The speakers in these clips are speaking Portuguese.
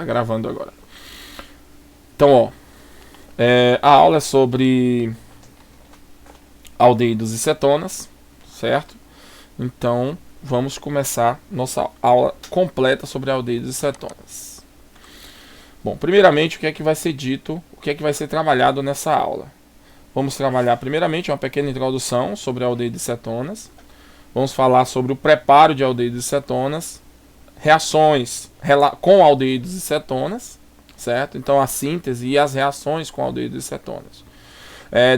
Tá gravando agora. Então, ó, a aula é sobre aldeídos e cetonas, certo? Então, vamos começar nossa aula completa sobre aldeídos e cetonas. Bom, primeiramente, o que é que vai ser dito, o que é que vai ser trabalhado nessa aula? Vamos trabalhar primeiramente uma pequena introdução sobre aldeídos e cetonas. Vamos falar sobre o preparo de aldeídos e cetonas, reações com aldeídos e cetonas, certo? Então a síntese e as reações com aldeídos e cetonas.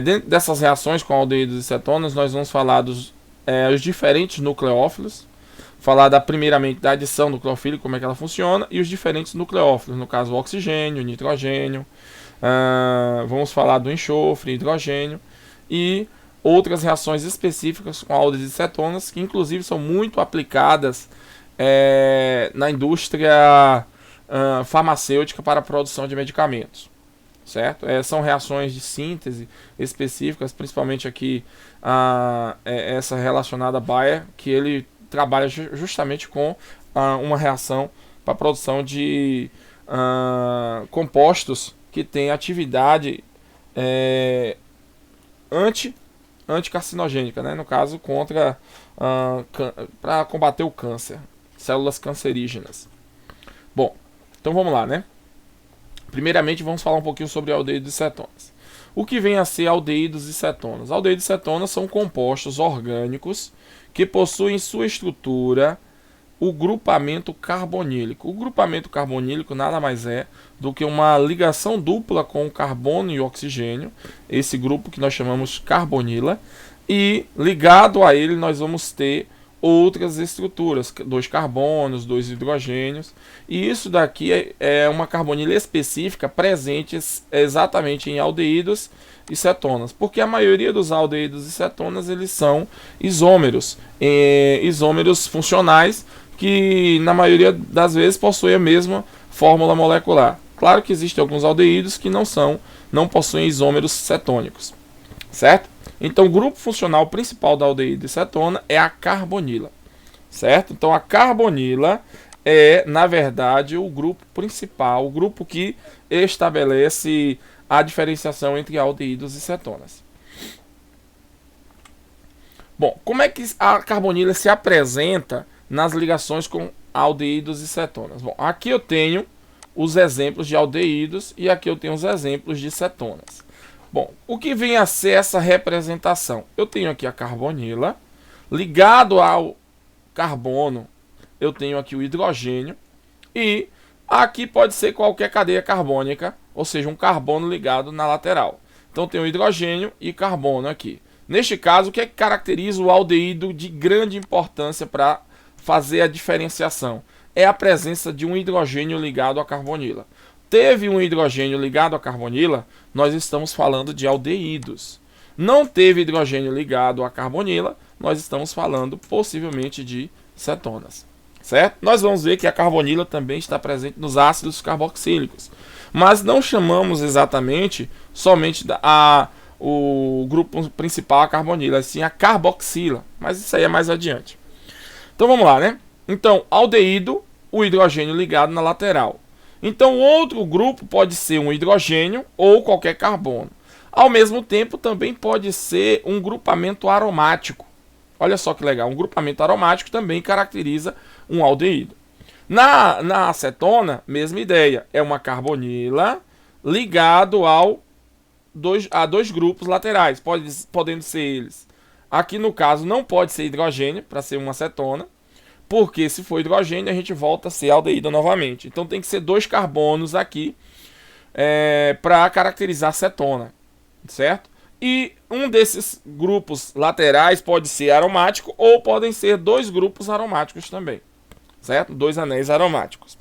Dentro dessas reações com aldeídos e cetonas, nós vamos falar dos os diferentes nucleófilos, falar primeiramente da adição nucleofílica, como é que ela funciona, e os diferentes nucleófilos, no caso o oxigênio, o nitrogênio, vamos falar do enxofre, hidrogênio e outras reações específicas com aldeídos e cetonas, que inclusive são muito aplicadas na indústria farmacêutica para a produção de medicamentos, certo? São reações de síntese específicas, principalmente aqui essa relacionada a Bayer, que ele trabalha justamente com uma reação para a produção de compostos que têm atividade anticarcinogênica, né? No caso, contra para combater o câncer, células cancerígenas. Bom, então vamos lá, né? Primeiramente vamos falar um pouquinho sobre aldeídos e cetonas. O que vem a ser aldeídos e cetonas? Aldeídos e cetonas são compostos orgânicos que possuem em sua estrutura o grupamento carbonílico. O grupamento carbonílico nada mais é do que uma ligação dupla com carbono e oxigênio, esse grupo que nós chamamos carbonila, e ligado a ele nós vamos ter outras estruturas, 2 carbonos, 2 hidrogênios, e isso daqui é uma carbonila específica presente exatamente em aldeídos e cetonas, porque a maioria dos aldeídos e cetonas eles são isômeros, isômeros funcionais, que na maioria das vezes possuem a mesma fórmula molecular. Claro que existem alguns aldeídos que não possuem isômeros cetônicos, certo? Então o grupo funcional principal da aldeído e cetona é a carbonila, certo? Então a carbonila é, na verdade, o grupo principal, o grupo que estabelece a diferenciação entre aldeídos e cetonas. Bom, como é que a carbonila se apresenta nas ligações com aldeídos e cetonas? Bom, aqui eu tenho os exemplos de aldeídos e aqui eu tenho os exemplos de cetonas. Bom, o que vem a ser essa representação? Eu tenho aqui a carbonila, ligado ao carbono, eu tenho aqui o hidrogênio, e aqui pode ser qualquer cadeia carbônica, ou seja, um carbono ligado na lateral. Então tem o hidrogênio e carbono aqui. Neste caso, o que é que caracteriza o aldeído de grande importância para fazer a diferenciação? É a presença de um hidrogênio ligado à carbonila. Teve um hidrogênio ligado à carbonila, nós estamos falando de aldeídos. Não teve hidrogênio ligado à carbonila, nós estamos falando possivelmente de cetonas, certo? Nós vamos ver que a carbonila também está presente nos ácidos carboxílicos, mas não chamamos exatamente somente o grupo principal, a carbonila, sim a carboxila, mas isso aí é mais adiante. Então vamos lá, né? Então, aldeído, o hidrogênio ligado na lateral. Então, outro grupo pode ser um hidrogênio ou qualquer carbono. Ao mesmo tempo, também pode ser um grupamento aromático. Olha só que legal, um grupamento aromático também caracteriza um aldeído. Na acetona, mesma ideia, é uma carbonila ligado a dois grupos laterais, podendo ser eles. Aqui no caso não pode ser hidrogênio para ser uma acetona, porque se for hidrogênio a gente volta a ser aldeído novamente. Então tem que ser 2 carbonos aqui para caracterizar a cetona, certo? E um desses grupos laterais pode ser aromático ou podem ser 2 grupos aromáticos também, certo? 2 anéis aromáticos.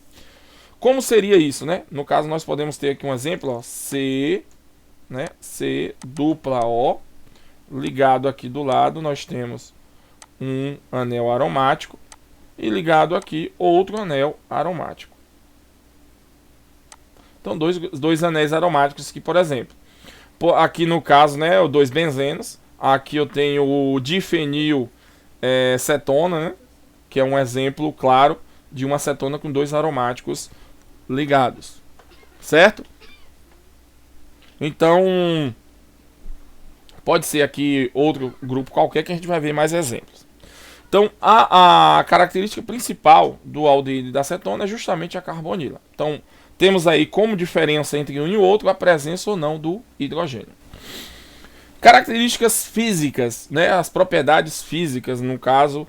Como seria isso, né? No caso nós podemos ter aqui um exemplo, ó, C, né? C dupla O, ligado aqui do lado nós temos um anel aromático e ligado aqui outro anel aromático. Então, dois anéis aromáticos aqui, por exemplo. Aqui no caso, né, o 2 benzenos. Aqui eu tenho o difenil cetona, né, que é um exemplo claro de uma cetona com 2 aromáticos ligados, certo? Então, pode ser aqui outro grupo qualquer que a gente vai ver mais exemplos. Então, a característica principal do aldeído e da acetona é justamente a carbonila. Então, temos aí como diferença entre um e o outro a presença ou não do hidrogênio. Características físicas, né, as propriedades físicas, no caso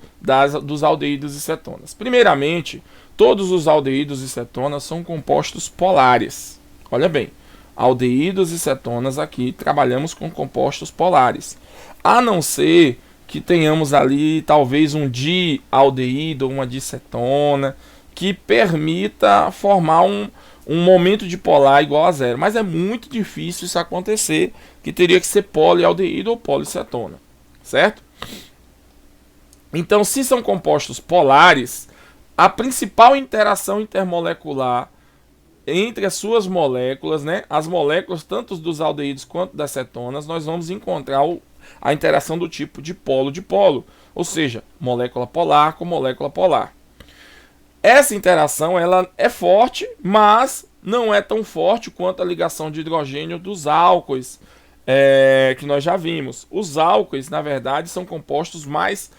dos aldeídos e cetonas. Primeiramente, todos os aldeídos e cetonas são compostos polares. Olha bem, aldeídos e cetonas aqui trabalhamos com compostos polares. A não ser que tenhamos ali talvez um dialdeído ou uma dicetona que permita formar um momento de polar igual a zero. Mas é muito difícil isso acontecer, que teria que ser polialdeído ou policetona, certo? Então, se são compostos polares, a principal interação intermolecular entre as suas moléculas, né, as moléculas tanto dos aldeídos quanto das cetonas, nós vamos encontrar a interação do tipo de polo, ou seja, molécula polar com molécula polar. Essa interação ela é forte, mas não é tão forte quanto a ligação de hidrogênio dos álcoois, que nós já vimos. Os álcoois, na verdade, são compostos mais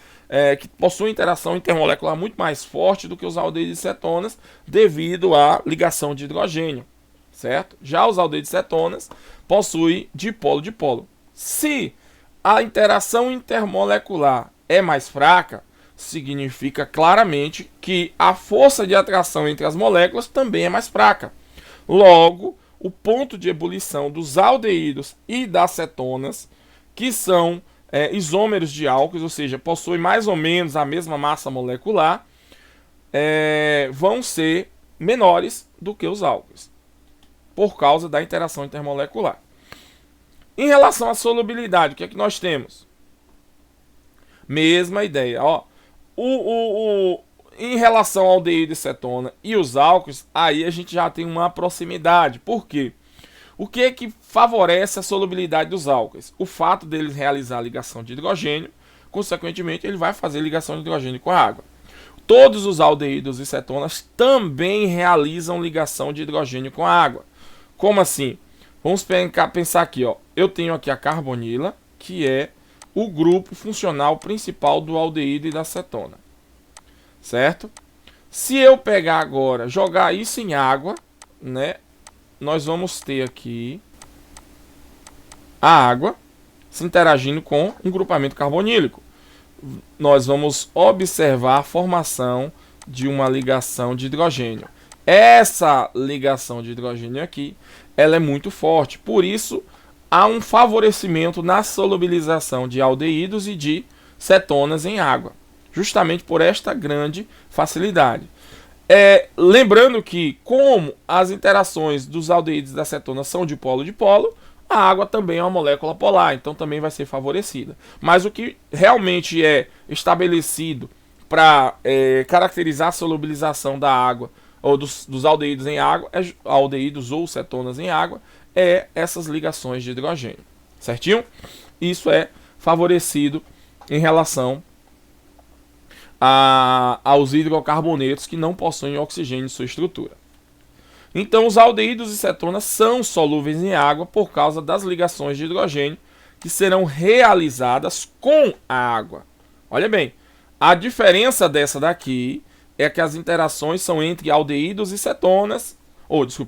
que possuem interação intermolecular muito mais forte do que os aldeídos e cetonas, devido à ligação de hidrogênio, certo? Já os aldeídos e cetonas possuem dipolo-dipolo. Se a interação intermolecular é mais fraca, significa claramente que a força de atração entre as moléculas também é mais fraca. Logo, o ponto de ebulição dos aldeídos e das cetonas, que são isômeros de álcoois, ou seja, possuem mais ou menos a mesma massa molecular, vão ser menores do que os álcoois, por causa da interação intermolecular. Em relação à solubilidade, o que é que nós temos? Mesma ideia, ó. Em relação ao aldeído e cetona e os álcoois, aí a gente já tem uma proximidade. Por quê? O que é que favorece a solubilidade dos álcoois? O fato deles realizar a ligação de hidrogênio, consequentemente ele vai fazer ligação de hidrogênio com a água. Todos os aldeídos e cetonas também realizam ligação de hidrogênio com a água. Como assim? Vamos pensar aqui, ó. Eu tenho aqui a carbonila, que é o grupo funcional principal do aldeído e da cetona, certo? Se eu pegar agora, jogar isso em água, né, nós vamos ter aqui a água se interagindo com um grupamento carbonílico. Nós vamos observar a formação de uma ligação de hidrogênio. Essa ligação de hidrogênio aqui, ela é muito forte, por isso há um favorecimento na solubilização de aldeídos e de cetonas em água, justamente por esta grande facilidade. Lembrando que, como as interações dos aldeídos e da cetona são de polo, a água também é uma molécula polar, então também vai ser favorecida. Mas o que realmente é estabelecido para caracterizar a solubilização da água ou dos aldeídos em água, aldeídos ou cetonas em água, essas ligações de hidrogênio, certinho? Isso é favorecido em relação aos hidrocarbonetos que não possuem oxigênio em sua estrutura. Então, os aldeídos e cetonas são solúveis em água por causa das ligações de hidrogênio que serão realizadas com a água. Olha bem, a diferença dessa daqui é que as interações são entre aldeídos e cetonas,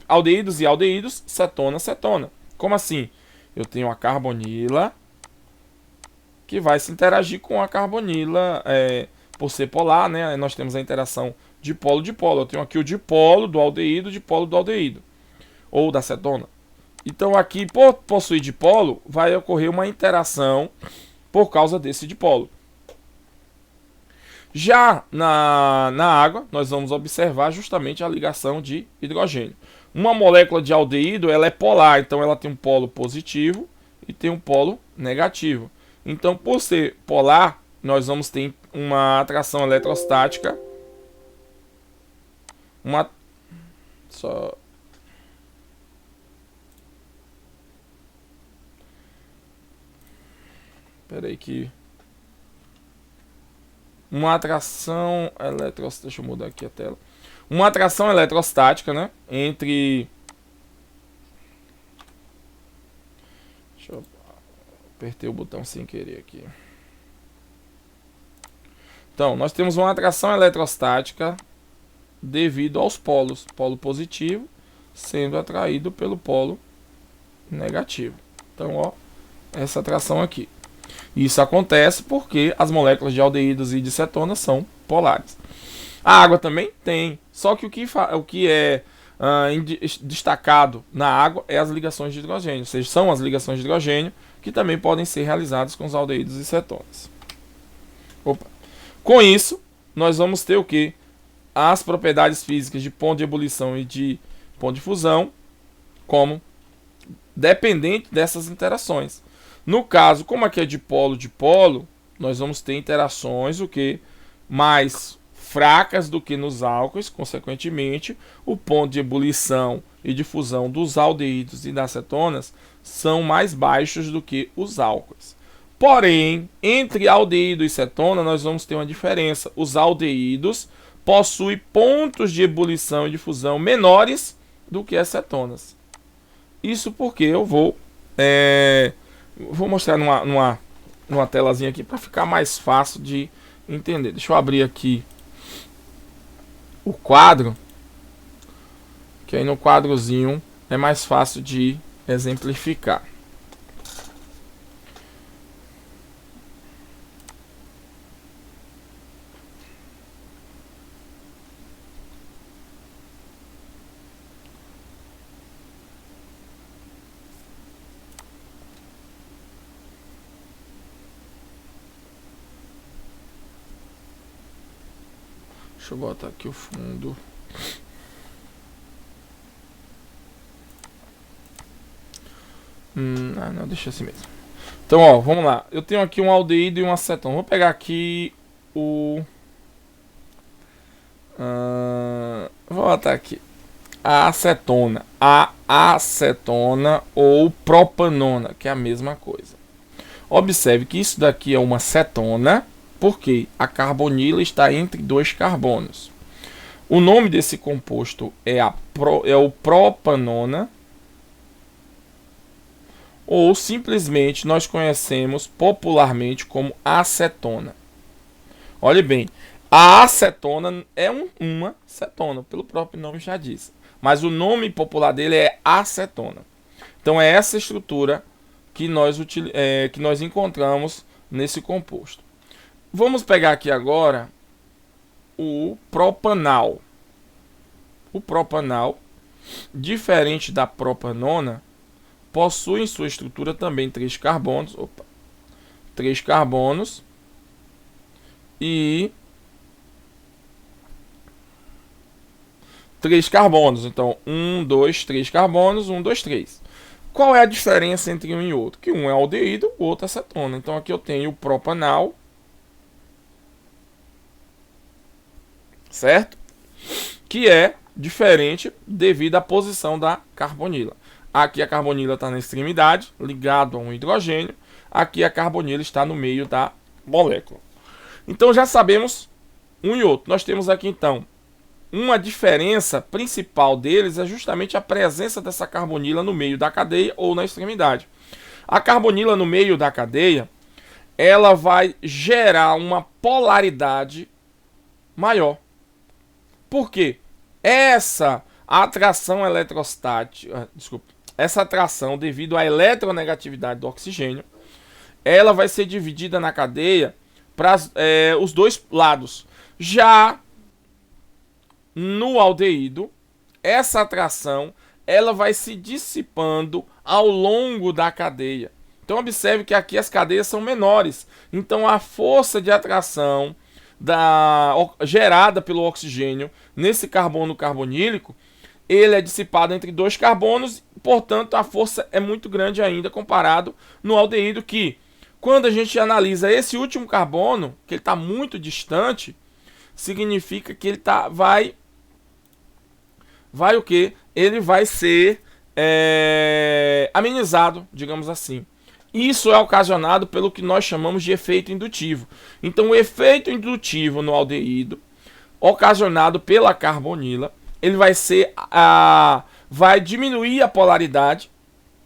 aldeídos e aldeídos, cetona, cetona. Como assim? Eu tenho a carbonila que vai se interagir com a carbonila por ser polar, né? Nós temos a interação dipolo. Eu tenho aqui o dipolo do aldeído, ou da cetona. Então aqui, por possuir dipolo, vai ocorrer uma interação por causa desse dipolo. Já na água, nós vamos observar justamente a ligação de hidrogênio. Uma molécula de aldeído, ela é polar, então ela tem um polo positivo e tem um polo negativo. Então, por ser polar, nós vamos ter uma atração eletrostática. Uma atração eletrostática. Deixa eu mudar aqui a tela. uma atração eletrostática, né, entre... Deixa eu apertei o botão sem querer aqui. Então, nós temos uma atração eletrostática devido aos polos. Polo positivo sendo atraído pelo polo negativo. Então, ó, essa atração aqui. Isso acontece porque as moléculas de aldeídos e de cetonas são polares. A água também tem, só que o que é destacado na água é as ligações de hidrogênio, ou seja, são as ligações de hidrogênio que também podem ser realizadas com os aldeídos e cetonas. Opa. Com isso, nós vamos ter o que? As propriedades físicas de ponto de ebulição e de ponto de fusão como dependente dessas interações. No caso, como aqui é de polo, nós vamos ter interações o que? Mais fracas do que nos álcoois, consequentemente, o ponto de ebulição e de fusão dos aldeídos e das cetonas são mais baixos do que os álcoois. Porém, entre aldeído e cetona, nós vamos ter uma diferença. Os aldeídos possuem pontos de ebulição e de fusão menores do que as cetonas. Isso porque eu vou mostrar numa telazinha aqui para ficar mais fácil de entender. Deixa eu abrir aqui o quadro, que aí no quadrozinho é mais fácil de exemplificar. Deixa eu botar aqui o fundo. Não, deixa assim mesmo. Então, ó, vamos lá. Eu tenho aqui um aldeído e um acetona. Vou pegar aqui o... vou botar aqui a acetona. A acetona ou propanona, que é a mesma coisa. Observe que isso daqui é uma cetona, porque a carbonila está entre dois carbonos. O nome desse composto é o propanona, ou simplesmente nós conhecemos popularmente como acetona. Olhe bem, a acetona é uma cetona, pelo próprio nome já diz. Mas o nome popular dele é acetona. Então é essa estrutura que nós encontramos nesse composto. Vamos pegar aqui agora o propanal. O propanal, diferente da propanona, possui em sua estrutura também 3 carbonos. 3 carbonos. E 3 carbonos. Então, 1, 2, 3 carbonos. 1, 2, 3. Qual é a diferença entre um e outro? Que um é aldeído, o outro é cetona. Então, aqui eu tenho o propanal. Certo? Que é diferente devido à posição da carbonila. Aqui a carbonila está na extremidade, ligado a um hidrogênio. Aqui a carbonila está no meio da molécula. Então já sabemos um e outro. Nós temos aqui então uma diferença principal deles é justamente a presença dessa carbonila no meio da cadeia ou na extremidade. A carbonila no meio da cadeia, ela vai gerar uma polaridade maior. Por quê? Essa atração eletrostática, essa atração devido à eletronegatividade do oxigênio, ela vai ser dividida na cadeia para os dois lados. Já no aldeído, essa atração ela vai se dissipando ao longo da cadeia. Então observe que aqui as cadeias são menores. Então a força de atração gerada pelo oxigênio nesse carbono carbonílico, ele é dissipado entre dois carbonos, portanto a força é muito grande ainda comparado no aldeído, que quando a gente analisa esse último carbono, que ele está muito distante, significa que ele vai o quê? Ele vai ser amenizado, digamos assim. Isso é ocasionado pelo que nós chamamos de efeito indutivo. Então o efeito indutivo no aldeído ocasionado pela carbonila, ele vai ser vai diminuir a polaridade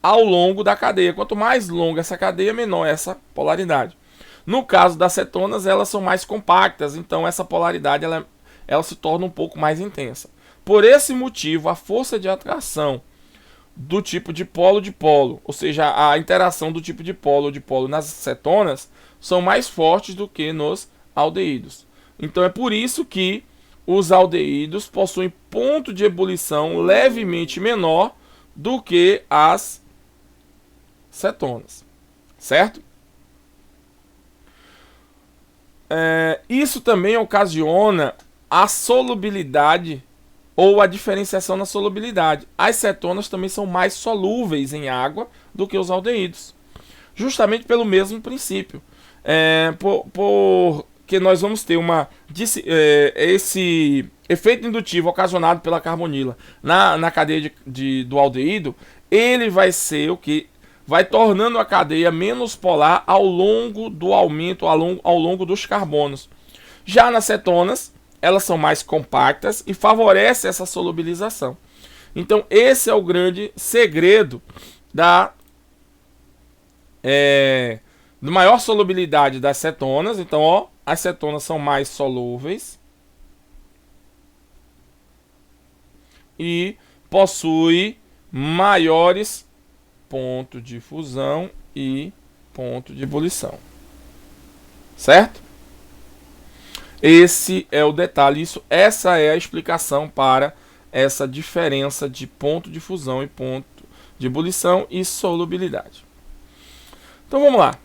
ao longo da cadeia. Quanto mais longa essa cadeia, menor essa polaridade. No caso das cetonas, elas são mais compactas, então essa polaridade ela se torna um pouco mais intensa. Por esse motivo, a força de atração do tipo de polo, ou seja, a interação do tipo de polo nas cetonas são mais fortes do que nos aldeídos. Então é por isso que os aldeídos possuem ponto de ebulição levemente menor do que as cetonas, certo? Isso também ocasiona a solubilidade ou a diferenciação na solubilidade. As cetonas também são mais solúveis em água do que os aldeídos, justamente pelo mesmo princípio. Porque nós vamos ter esse efeito indutivo ocasionado pela carbonila na cadeia do aldeído, ele vai ser o que vai tornando a cadeia menos polar ao longo do aumento, ao longo dos carbonos. Já nas cetonas, elas são mais compactas e favorece essa solubilização. Então esse é o grande segredo da maior solubilidade das cetonas. Então, ó, as cetonas são mais solúveis e possui maiores ponto de fusão e ponto de ebulição, certo? Esse é o detalhe, essa é a explicação para essa diferença de ponto de fusão e ponto de ebulição e solubilidade. Então vamos lá.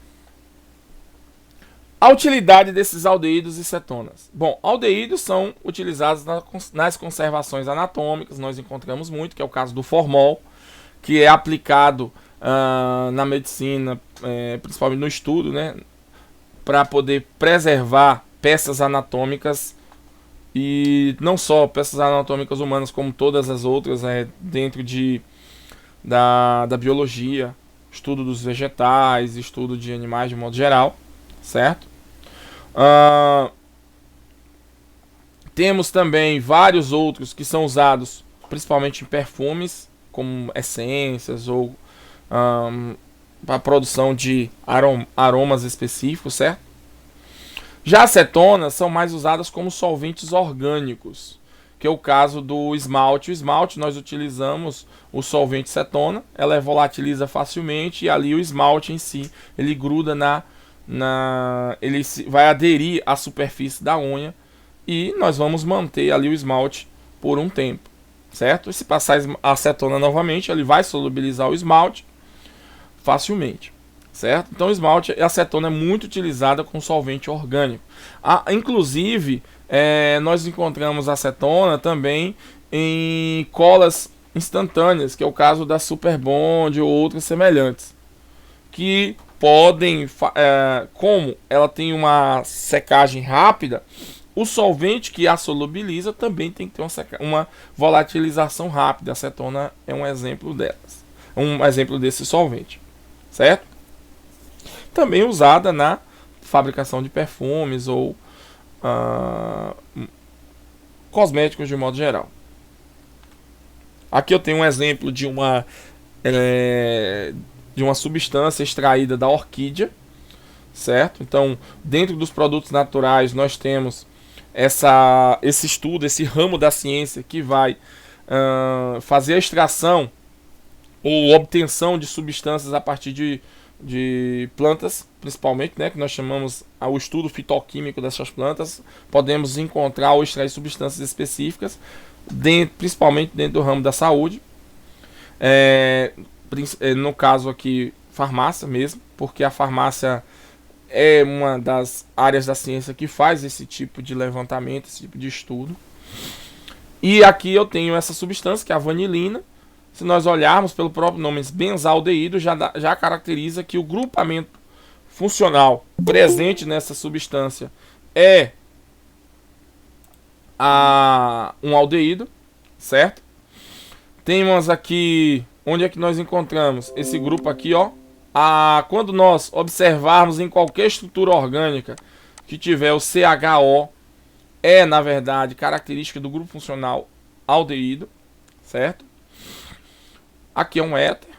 A utilidade desses aldeídos e cetonas. Bom, aldeídos são utilizados nas conservações anatômicas, nós encontramos muito, que é o caso do formol, que é aplicado na medicina, principalmente no estudo, né, para poder preservar peças anatômicas, e não só peças anatômicas humanas, como todas as outras, dentro da biologia, estudo dos vegetais, estudo de animais de modo geral, certo? Temos também vários outros que são usados principalmente em perfumes, como essências ou para a produção de aromas específicos, certo? Já as cetonas são mais usadas como solventes orgânicos, que é o caso do esmalte. O esmalte, nós utilizamos o solvente cetona, ela volatiliza facilmente e ali o esmalte em si, ele gruda ele vai aderir à superfície da unha e nós vamos manter ali o esmalte por um tempo, certo? E se passar a acetona novamente, ele vai solubilizar o esmalte facilmente, certo? Então o esmalte, a acetona é muito utilizada com solvente orgânico. Inclusive, nós encontramos a acetona também em colas instantâneas, que é o caso da Super Bond ou outras semelhantes, que podem, como ela tem uma secagem rápida, o solvente que a solubiliza também tem que ter uma volatilização rápida. A acetona é um exemplo delas, um exemplo desse solvente, certo? Também usada na fabricação de perfumes ou cosméticos de modo geral. Aqui eu tenho um exemplo de uma substância extraída da orquídea, certo? Então, dentro dos produtos naturais, nós temos esse estudo, esse ramo da ciência que vai fazer a extração ou obtenção de substâncias a partir de plantas, principalmente, né, que nós chamamos o estudo fitoquímico dessas plantas. Podemos encontrar ou extrair substâncias específicas, principalmente dentro do ramo da saúde. No caso aqui, farmácia mesmo, porque a farmácia é uma das áreas da ciência que faz esse tipo de levantamento, esse tipo de estudo. E aqui eu tenho essa substância, que é a vanilina. Se nós olharmos pelo próprio nome, benzaldeído já caracteriza que o grupamento funcional presente nessa substância é um aldeído, certo? Temos aqui, onde é que nós encontramos esse grupo aqui, ó? Quando nós observarmos em qualquer estrutura orgânica que tiver o CHO é, na verdade, característica do grupo funcional aldeído, certo? Aqui é um éter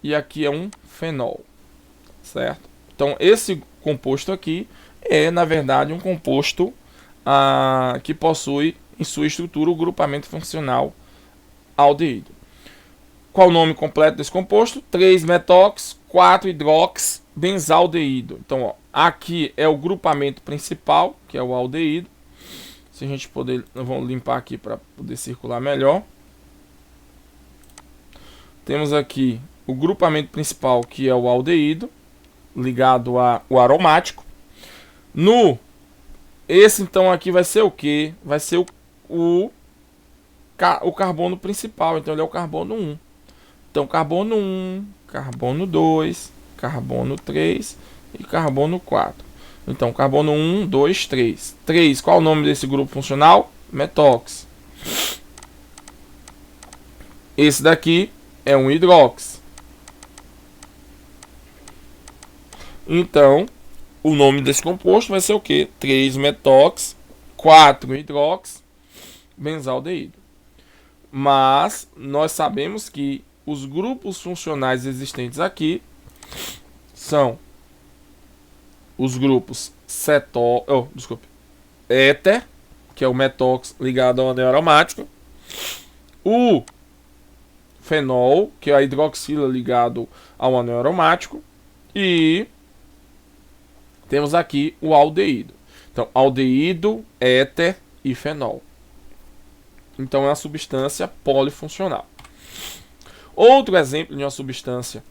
e aqui é um fenol, certo? Então, esse composto aqui é, na verdade, um composto que possui em sua estrutura o grupamento funcional aldeído. Qual o nome completo desse composto? 3-metox, 4-hidrox-benzaldeído. Então, ó, aqui é o grupamento principal, que é o aldeído. Se a gente poder, vamos limpar aqui para poder circular melhor. Temos aqui o grupamento principal, que é o aldeído, ligado ao aromático. Esse então aqui vai ser o que? Vai ser o carbono principal, então ele é o carbono 1. Então carbono 1, carbono 2, carbono 3 e carbono 4. Então carbono 1, 2, 3. 3, qual é o nome desse grupo funcional? Metox. Esse daqui é um hidrox. Então, o nome desse composto vai ser o que? 3-metox, 4-hidrox, benzaldeído. Mas nós sabemos que os grupos funcionais existentes aqui são os grupos éter, que é o metox ligado ao anel aromático, o fenol, que é a hidroxila ligado ao anel aromático, e temos aqui o aldeído. Então, aldeído, éter e fenol. Então, é uma substância polifuncional. Outro exemplo de uma substância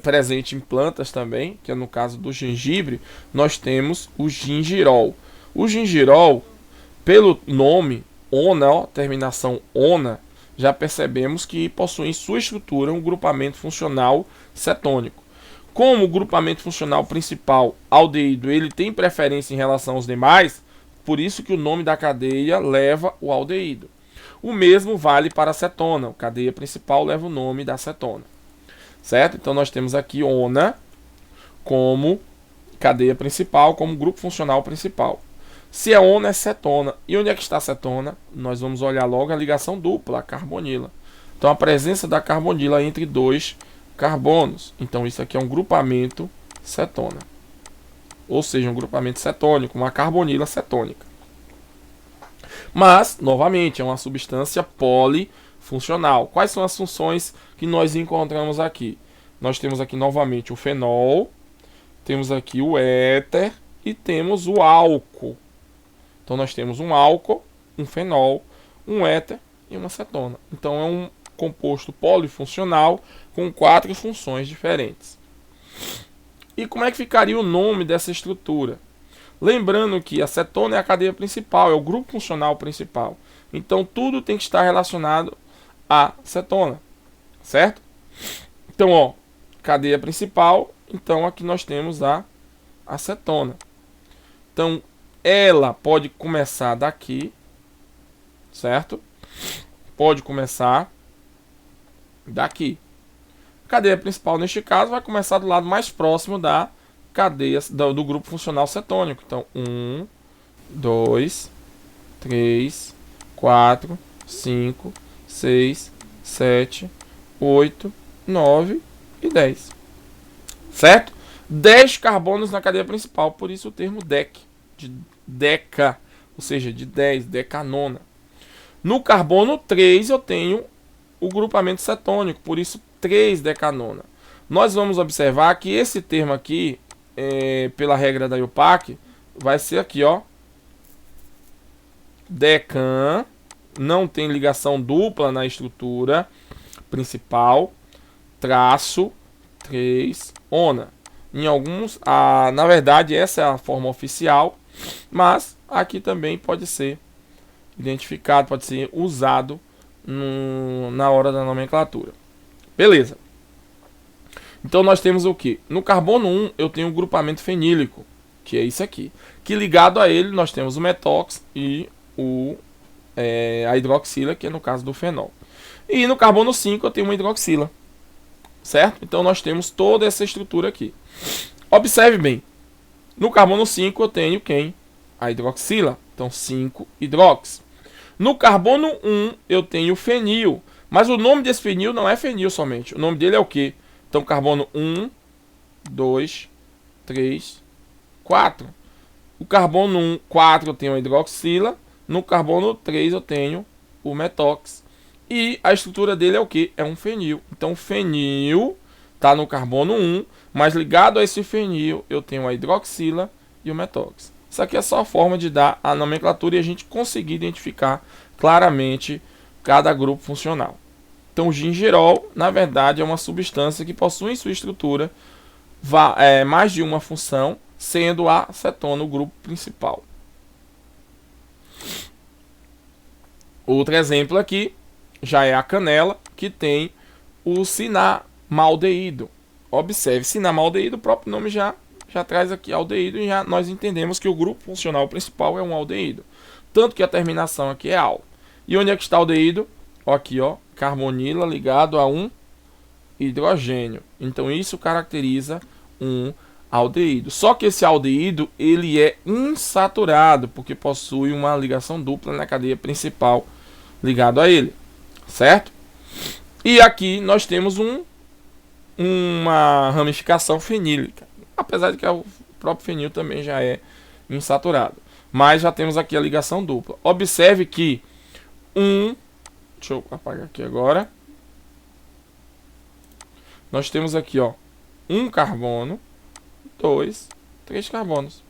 presente em plantas também, que é no caso do gengibre, nós temos o gingirol. O gingirol, pelo nome ona, ó, terminação ona, já percebemos que possui em sua estrutura um grupamento funcional cetônico. Como o grupamento funcional principal aldeído ele tem preferência em relação aos demais, por isso que o nome da cadeia leva o aldeído. O mesmo vale para a cetona. A cadeia principal leva o nome da cetona. Certo? Então nós temos aqui ona como cadeia principal, como grupo funcional principal. Se é ona, é cetona. E onde é que está a cetona? Nós vamos olhar logo a ligação dupla, a carbonila. Então a presença da carbonila entre dois carbonos. Então isso aqui é um grupamento cetona. Ou seja, um grupamento cetônico, uma carbonila cetônica. Mas, novamente, é uma substância polifuncional. Quais são as funções que nós encontramos aqui? Nós temos aqui novamente o fenol, temos aqui o éter e temos o álcool. Então nós temos um álcool, um fenol, um éter e uma cetona. Então é um composto polifuncional com 4 funções diferentes. E como é que ficaria o nome dessa estrutura? Lembrando que a cetona é a cadeia principal, é o grupo funcional principal. Então tudo tem que estar relacionado à cetona, certo? Então, ó, cadeia principal, então aqui nós temos a acetona. Então, ela pode começar daqui, certo? Pode começar daqui. A cadeia principal, neste caso, vai começar do lado mais próximo da cadeia do grupo funcional cetônico. Então, 1, 2, 3, 4, 5, 6, 7, 8, 9 e 10. Certo? 10 carbonos na cadeia principal, por isso o termo dec, de deca, ou seja, de 10, decanona. No carbono 3 eu tenho o grupamento cetônico, por isso 3 decanona. Nós vamos observar que esse termo aqui, pela regra da IUPAC, vai ser aqui, ó, decan, não tem ligação dupla na estrutura principal, traço 3 ona. Em alguns, na verdade, essa é a forma oficial, mas aqui também pode ser identificado, pode ser usado na hora da nomenclatura. Beleza. Então nós temos o que? No carbono 1 eu tenho um grupamento fenílico, que é isso aqui. Que ligado a ele nós temos o metox e a hidroxila, que é no caso do fenol. E no carbono 5 eu tenho uma hidroxila. Certo? Então nós temos toda essa estrutura aqui. Observe bem. No carbono 5 eu tenho quem? A hidroxila. Então 5 hidrox. No carbono 1 eu tenho fenil. Mas o nome desse fenil não é fenil somente. O nome dele é o quê? Então carbono 1, 2, 3, 4. O carbono 4 eu tenho a hidroxila. No carbono 3 eu tenho o metox. E a estrutura dele é o quê? É um fenil. Então o fenil está no carbono 1, mas ligado a esse fenil eu tenho a hidroxila e o metox. Isso aqui é só a forma de dar a nomenclatura e a gente conseguir identificar claramente cada grupo funcional. Então o gingerol, na verdade, é uma substância que possui em sua estrutura mais de uma função, sendo a acetona o grupo principal. Outro exemplo aqui já é a canela, que tem o cinamaldeído. Observe, cinamaldeído, o próprio nome já traz aqui aldeído e já nós entendemos que o grupo funcional principal é um aldeído. Tanto que a terminação aqui é al. E onde é que está o aldeído? Aqui, ó, carbonila ligado a um hidrogênio. Então isso caracteriza um aldeído. Só que esse aldeído ele é insaturado, porque possui uma ligação dupla na cadeia principal ligado a ele, certo? E aqui nós temos uma ramificação fenílica, apesar de que o próprio fenil também já é insaturado. Mas já temos aqui a ligação dupla. Observe que deixa eu apagar aqui agora. Nós temos aqui, ó, um carbono, 2, 3 carbonos.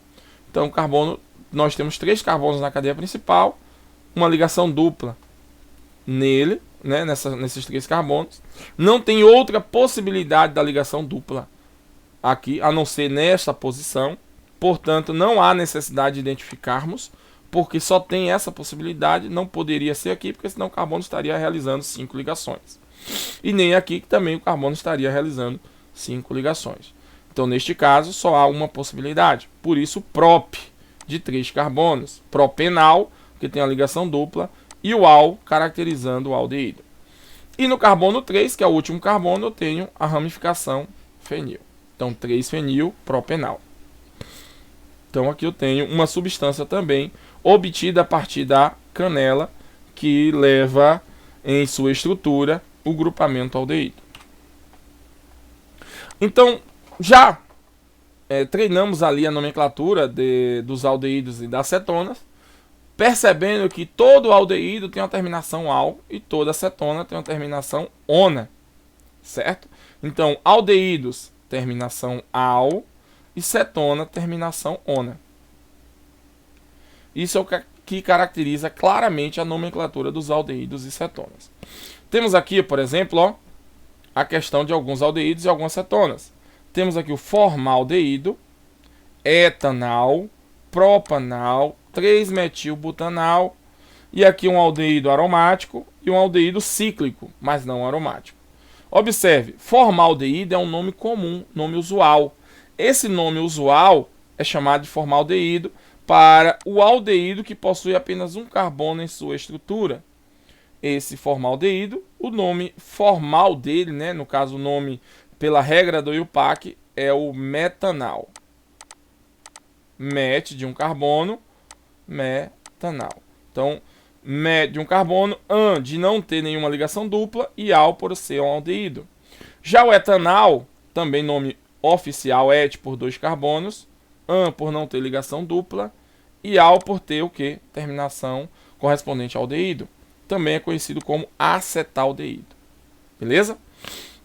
Então, nós temos 3 carbonos na cadeia principal, uma ligação dupla nele, né, nesses 3 carbonos. Não tem outra possibilidade da ligação dupla aqui, a não ser nesta posição. Portanto, não há necessidade de identificarmos, porque só tem essa possibilidade, não poderia ser aqui, porque senão o carbono estaria realizando 5 ligações. E nem aqui, que também o carbono estaria realizando 5 ligações. Então, neste caso, só há uma possibilidade. Por isso, prop, de 3 carbonos. Propenal, que tem a ligação dupla, e o al, caracterizando o aldeído. E no carbono 3, que é o último carbono, eu tenho a ramificação fenil. Então, 3-fenil propenal. Então, aqui eu tenho uma substância também obtida a partir da canela, que leva em sua estrutura o grupamento aldeído. Então, já treinamos ali a nomenclatura dos aldeídos e das cetonas, percebendo que todo aldeído tem uma terminação al e toda acetona tem uma terminação ona, certo? Então, aldeídos, terminação al, e cetona, terminação ona. Isso é o que caracteriza claramente a nomenclatura dos aldeídos e cetonas. Temos aqui, por exemplo, ó, a questão de alguns aldeídos e algumas cetonas. Temos aqui o formaldeído, etanal, propanal, 3-metilbutanal, e aqui um aldeído aromático e um aldeído cíclico, mas não aromático. Observe, formaldeído é um nome comum, nome usual. Esse nome usual é chamado de formaldeído para o aldeído que possui apenas um carbono em sua estrutura. Esse formaldeído, o nome formal dele, né, no caso o nome pela regra do IUPAC, é o metanal. Met de um carbono, metanal. Então, met de um carbono, an de não ter nenhuma ligação dupla e al por ser um aldeído. Já o etanal, também nome oficial et por 2 carbonos, an por não ter ligação dupla e al por ter o que? Terminação correspondente ao aldeído. Também é conhecido como acetaldeído. Beleza?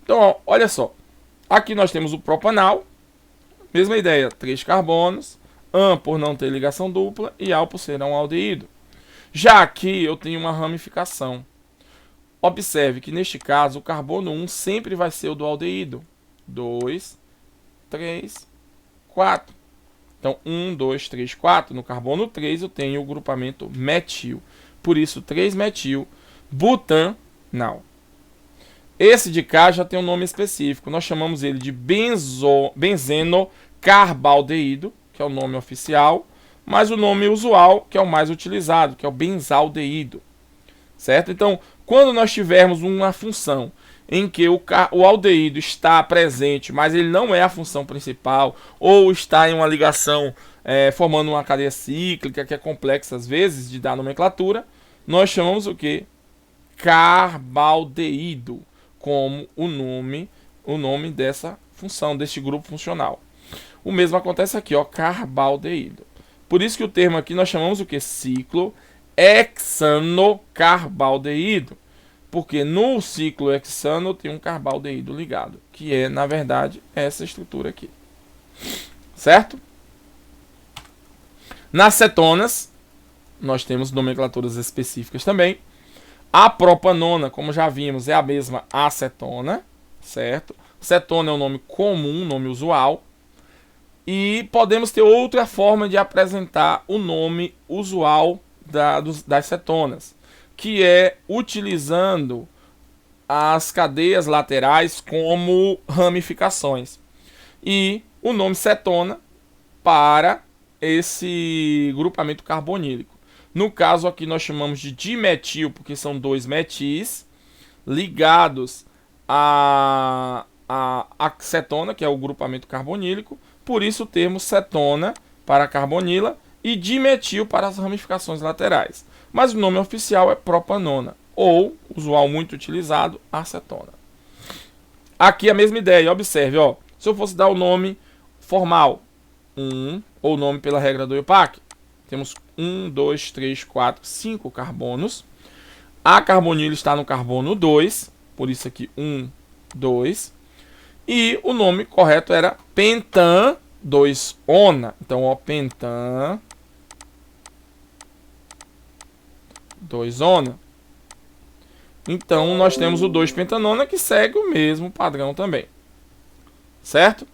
Então, ó, olha só. Aqui nós temos o propanal. Mesma ideia, 3 carbonos. An por não ter ligação dupla e al por ser um aldeído. Já aqui eu tenho uma ramificação. Observe que neste caso o carbono 1 sempre vai ser o do aldeído. 2, 3, 4. Então 1, 2, 3, 4. No carbono 3 eu tenho o grupamento metil. Por isso 3-metil-butanal. Esse de cá já tem um nome específico. Nós chamamos ele de benzenocarbaldeído, que é o nome oficial, mas o nome usual, que é o mais utilizado, que é o benzaldeído. Certo? Então, quando nós tivermos uma função em que o aldeído está presente, mas ele não é a função principal, ou está em uma ligação formando uma cadeia cíclica, que é complexa às vezes de dar nomenclatura, nós chamamos o que? Carbaldeído, como o nome dessa função, deste grupo funcional. O mesmo acontece aqui, ó, carbaldeído. Por isso que o termo aqui nós chamamos o que? Ciclo hexanocarbaldeído. Porque no ciclo hexano tem um carbaldeído ligado, que é, na verdade, essa estrutura aqui. Certo? Nas cetonas, nós temos nomenclaturas específicas também. A propanona, como já vimos, é a mesma acetona, certo? Cetona é um nome comum, nome usual. E podemos ter outra forma de apresentar o nome usual das cetonas, que é utilizando as cadeias laterais como ramificações. E o nome cetona para esse grupamento carbonílico. No caso aqui nós chamamos de dimetil, porque são dois metis ligados à cetona, que é o grupamento carbonílico. Por isso o termo cetona para a carbonila e dimetil para as ramificações laterais. Mas o nome oficial é propanona, ou, usual muito utilizado, acetona. Aqui a mesma ideia, observe, ó, se eu fosse dar o nome formal, ou nome pela regra do IUPAC, temos 1, 2, 3, 4, 5 carbonos. A carbonila está no carbono 2, por isso aqui 1, 2. E o nome correto era pentan 2-ona. Então, ó, pentan 2-ona. Então, nós temos o 2-pentanona que segue o mesmo padrão também. Certo?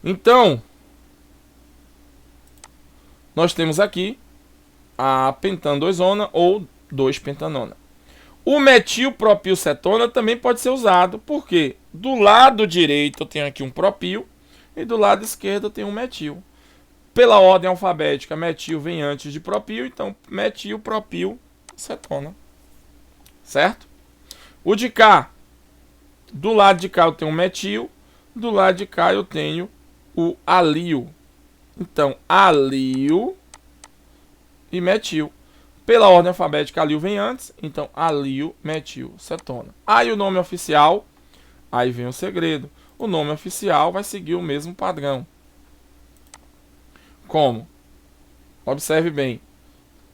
Então, nós temos aqui a pentan 2-ona ou 2-pentanona. O metilpropilcetona também pode ser usado, porque do lado direito eu tenho aqui um propil e do lado esquerdo eu tenho um metil. Pela ordem alfabética, metil vem antes de propil, então metilpropilcetona. Certo? O de cá, do lado de cá eu tenho um metil, do lado de cá eu tenho o alil. Então, alil e metil. Pela ordem alfabética, alil vem antes, então alil, metil, cetona. Aí o nome oficial, aí vem o segredo. O nome oficial vai seguir o mesmo padrão. Como? Observe bem.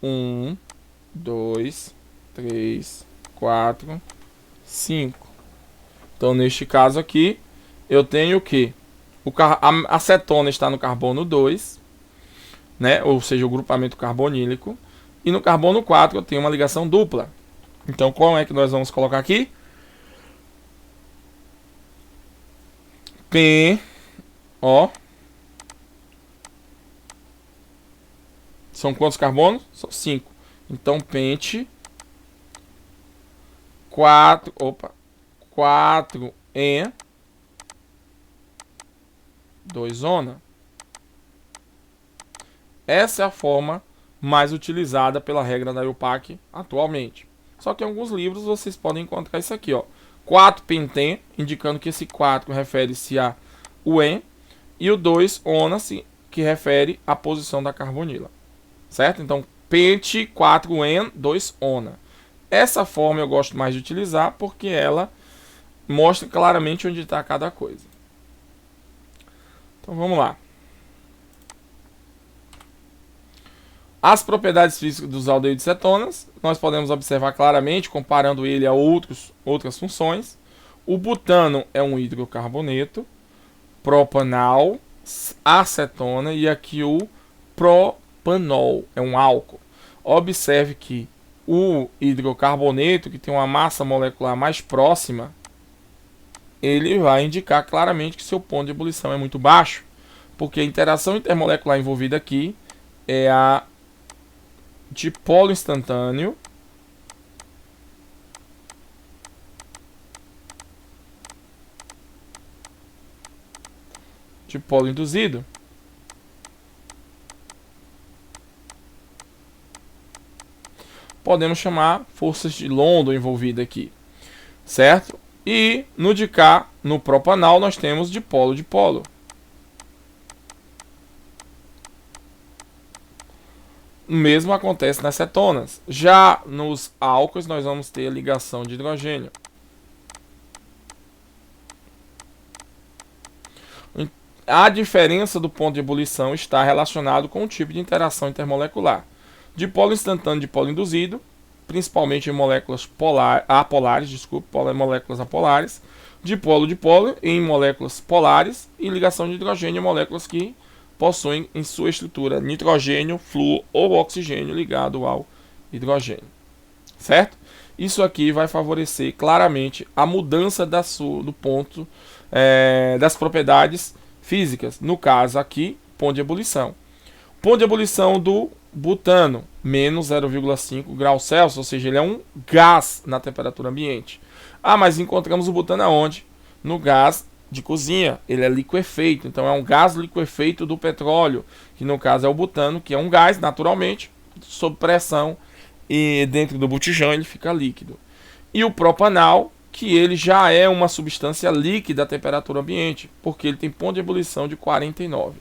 1, 2, 3, 4, 5. Então, neste caso aqui, eu tenho o quê? A cetona está no carbono 2, né? Ou seja, o grupamento carbonílico. E no carbono 4 eu tenho uma ligação dupla. Então, como é que nós vamos colocar aqui? Pen, ó. São quantos carbonos? São 5. Então, pente 4 em 2-ona. Essa é a forma mais utilizada pela regra da IUPAC atualmente. Só que em alguns livros vocês podem encontrar isso aqui, ó. 4-penten, indicando que esse 4 refere-se a o en, e o 2-ona, que refere à posição da carbonila. Certo? Então, pente 4-en, 2-ona. Essa forma eu gosto mais de utilizar porque ela mostra claramente onde está cada coisa. Então, vamos lá. As propriedades físicas dos aldeídos cetonas, nós podemos observar claramente, comparando ele a outras funções. O butano é um hidrocarboneto, propanal, acetona, e aqui o propanol é um álcool. Observe que o hidrocarboneto, que tem uma massa molecular mais próxima, ele vai indicar claramente que seu ponto de ebulição é muito baixo, porque a interação intermolecular envolvida aqui é a dipolo instantâneo dipolo induzido. podemos chamar forças de London envolvida aqui, certo? E no de cá, no propanal, nós temos dipolo-dipolo. O mesmo acontece nas cetonas. Já nos álcools, nós vamos ter a ligação de hidrogênio. A diferença do ponto de ebulição está relacionado com o tipo de interação intermolecular. Dipolo instantâneo, dipolo induzido, principalmente em moléculas apolares, moléculas apolares. Dipolo-dipolo em moléculas polares e ligação de hidrogênio em moléculas que possuem em sua estrutura nitrogênio, flúor ou oxigênio ligado ao hidrogênio. Certo? Isso aqui vai favorecer claramente a mudança do ponto das propriedades físicas. No caso aqui, ponto de ebulição. Ponto de ebulição do butano, menos 0,5 graus Celsius, ou seja, ele é um gás na temperatura ambiente. Ah, mas encontramos o butano aonde? No gás de cozinha, ele é liquefeito, então é um gás liquefeito do petróleo, que no caso é o butano, que é um gás naturalmente, sob pressão, e dentro do botijão ele fica líquido. E o propanal, que ele já é uma substância líquida à temperatura ambiente, porque ele tem ponto de ebulição de 49.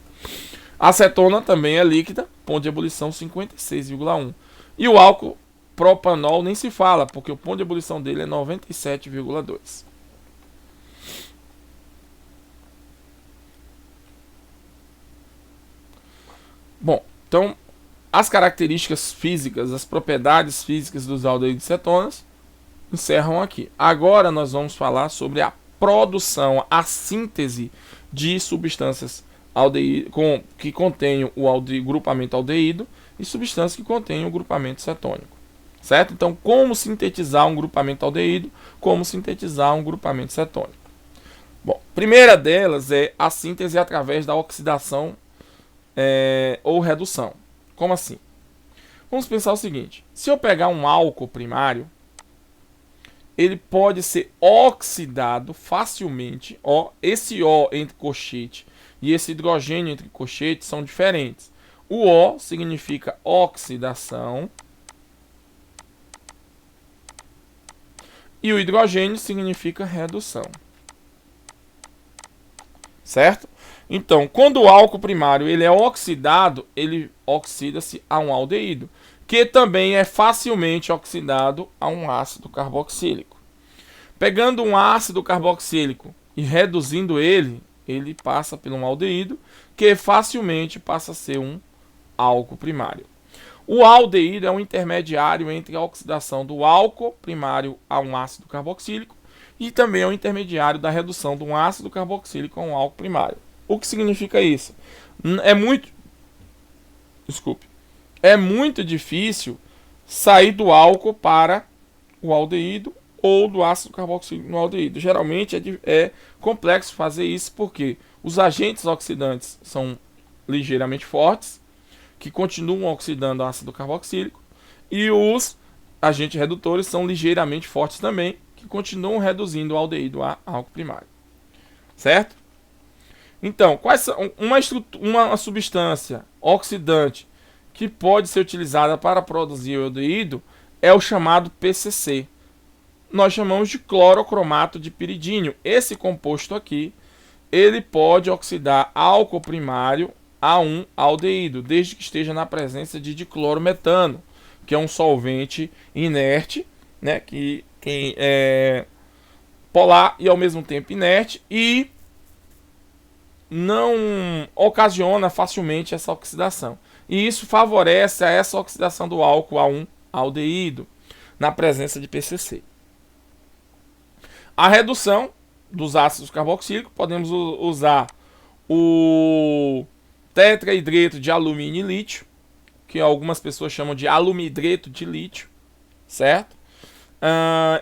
A acetona também é líquida, ponto de ebulição 56,1. E o álcool propanol nem se fala, porque o ponto de ebulição dele é 97,2. Bom, então as características físicas, as propriedades físicas dos aldeídos e cetonas encerram aqui. Agora nós vamos falar sobre a produção, a síntese de substâncias que contenham o grupamento aldeído e substâncias que contenham o grupamento cetônico. Certo? Então, como sintetizar um grupamento aldeído, como sintetizar um grupamento cetônico. Bom, primeira delas é a síntese através da oxidação ou redução. Como assim? Vamos pensar o seguinte: se eu pegar um álcool primário, ele pode ser oxidado facilmente. Esse O entre colchete e esse hidrogênio entre colchete são diferentes. O O significa oxidação e o hidrogênio significa redução. Certo? Então, quando o álcool primário ele é oxidado, ele oxida-se a um aldeído, que também é facilmente oxidado a um ácido carboxílico. Pegando um ácido carboxílico e reduzindo ele passa por um aldeído, que facilmente passa a ser um álcool primário. O aldeído é um intermediário entre a oxidação do álcool primário a um ácido carboxílico e também é um intermediário da redução de um ácido carboxílico a um álcool primário. O que significa isso? É muito difícil sair do álcool para o aldeído ou do ácido carboxílico no aldeído. Geralmente é complexo fazer isso porque os agentes oxidantes são ligeiramente fortes, que continuam oxidando o ácido carboxílico, e os agentes redutores são ligeiramente fortes também, que continuam reduzindo o aldeído a álcool primário. Certo? Então, quais são uma substância oxidante que pode ser utilizada para produzir o aldeído é o chamado PCC. Nós chamamos de clorocromato de piridínio. Esse composto aqui, ele pode oxidar álcool primário a um aldeído, desde que esteja na presença de diclorometano, que é um solvente inerte, né, que é polar e ao mesmo tempo inerte e não ocasiona facilmente essa oxidação. E isso favorece essa oxidação do álcool a um aldeído na presença de PCC. A redução dos ácidos carboxílicos, podemos usar o tetrahidreto de alumínio e lítio, que algumas pessoas chamam de alumidreto de lítio, certo?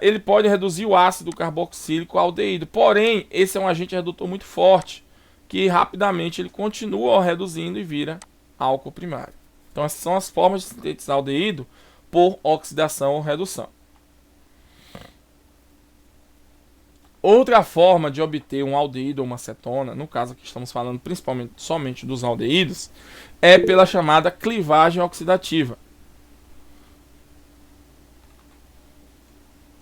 Ele pode reduzir o ácido carboxílico ao aldeído, porém, esse é um agente redutor muito forte, que rapidamente ele continua reduzindo e vira álcool primário. Então essas são as formas de sintetizar aldeído por oxidação ou redução. Outra forma de obter um aldeído ou uma cetona, no caso aqui estamos falando principalmente somente dos aldeídos, é pela chamada clivagem oxidativa.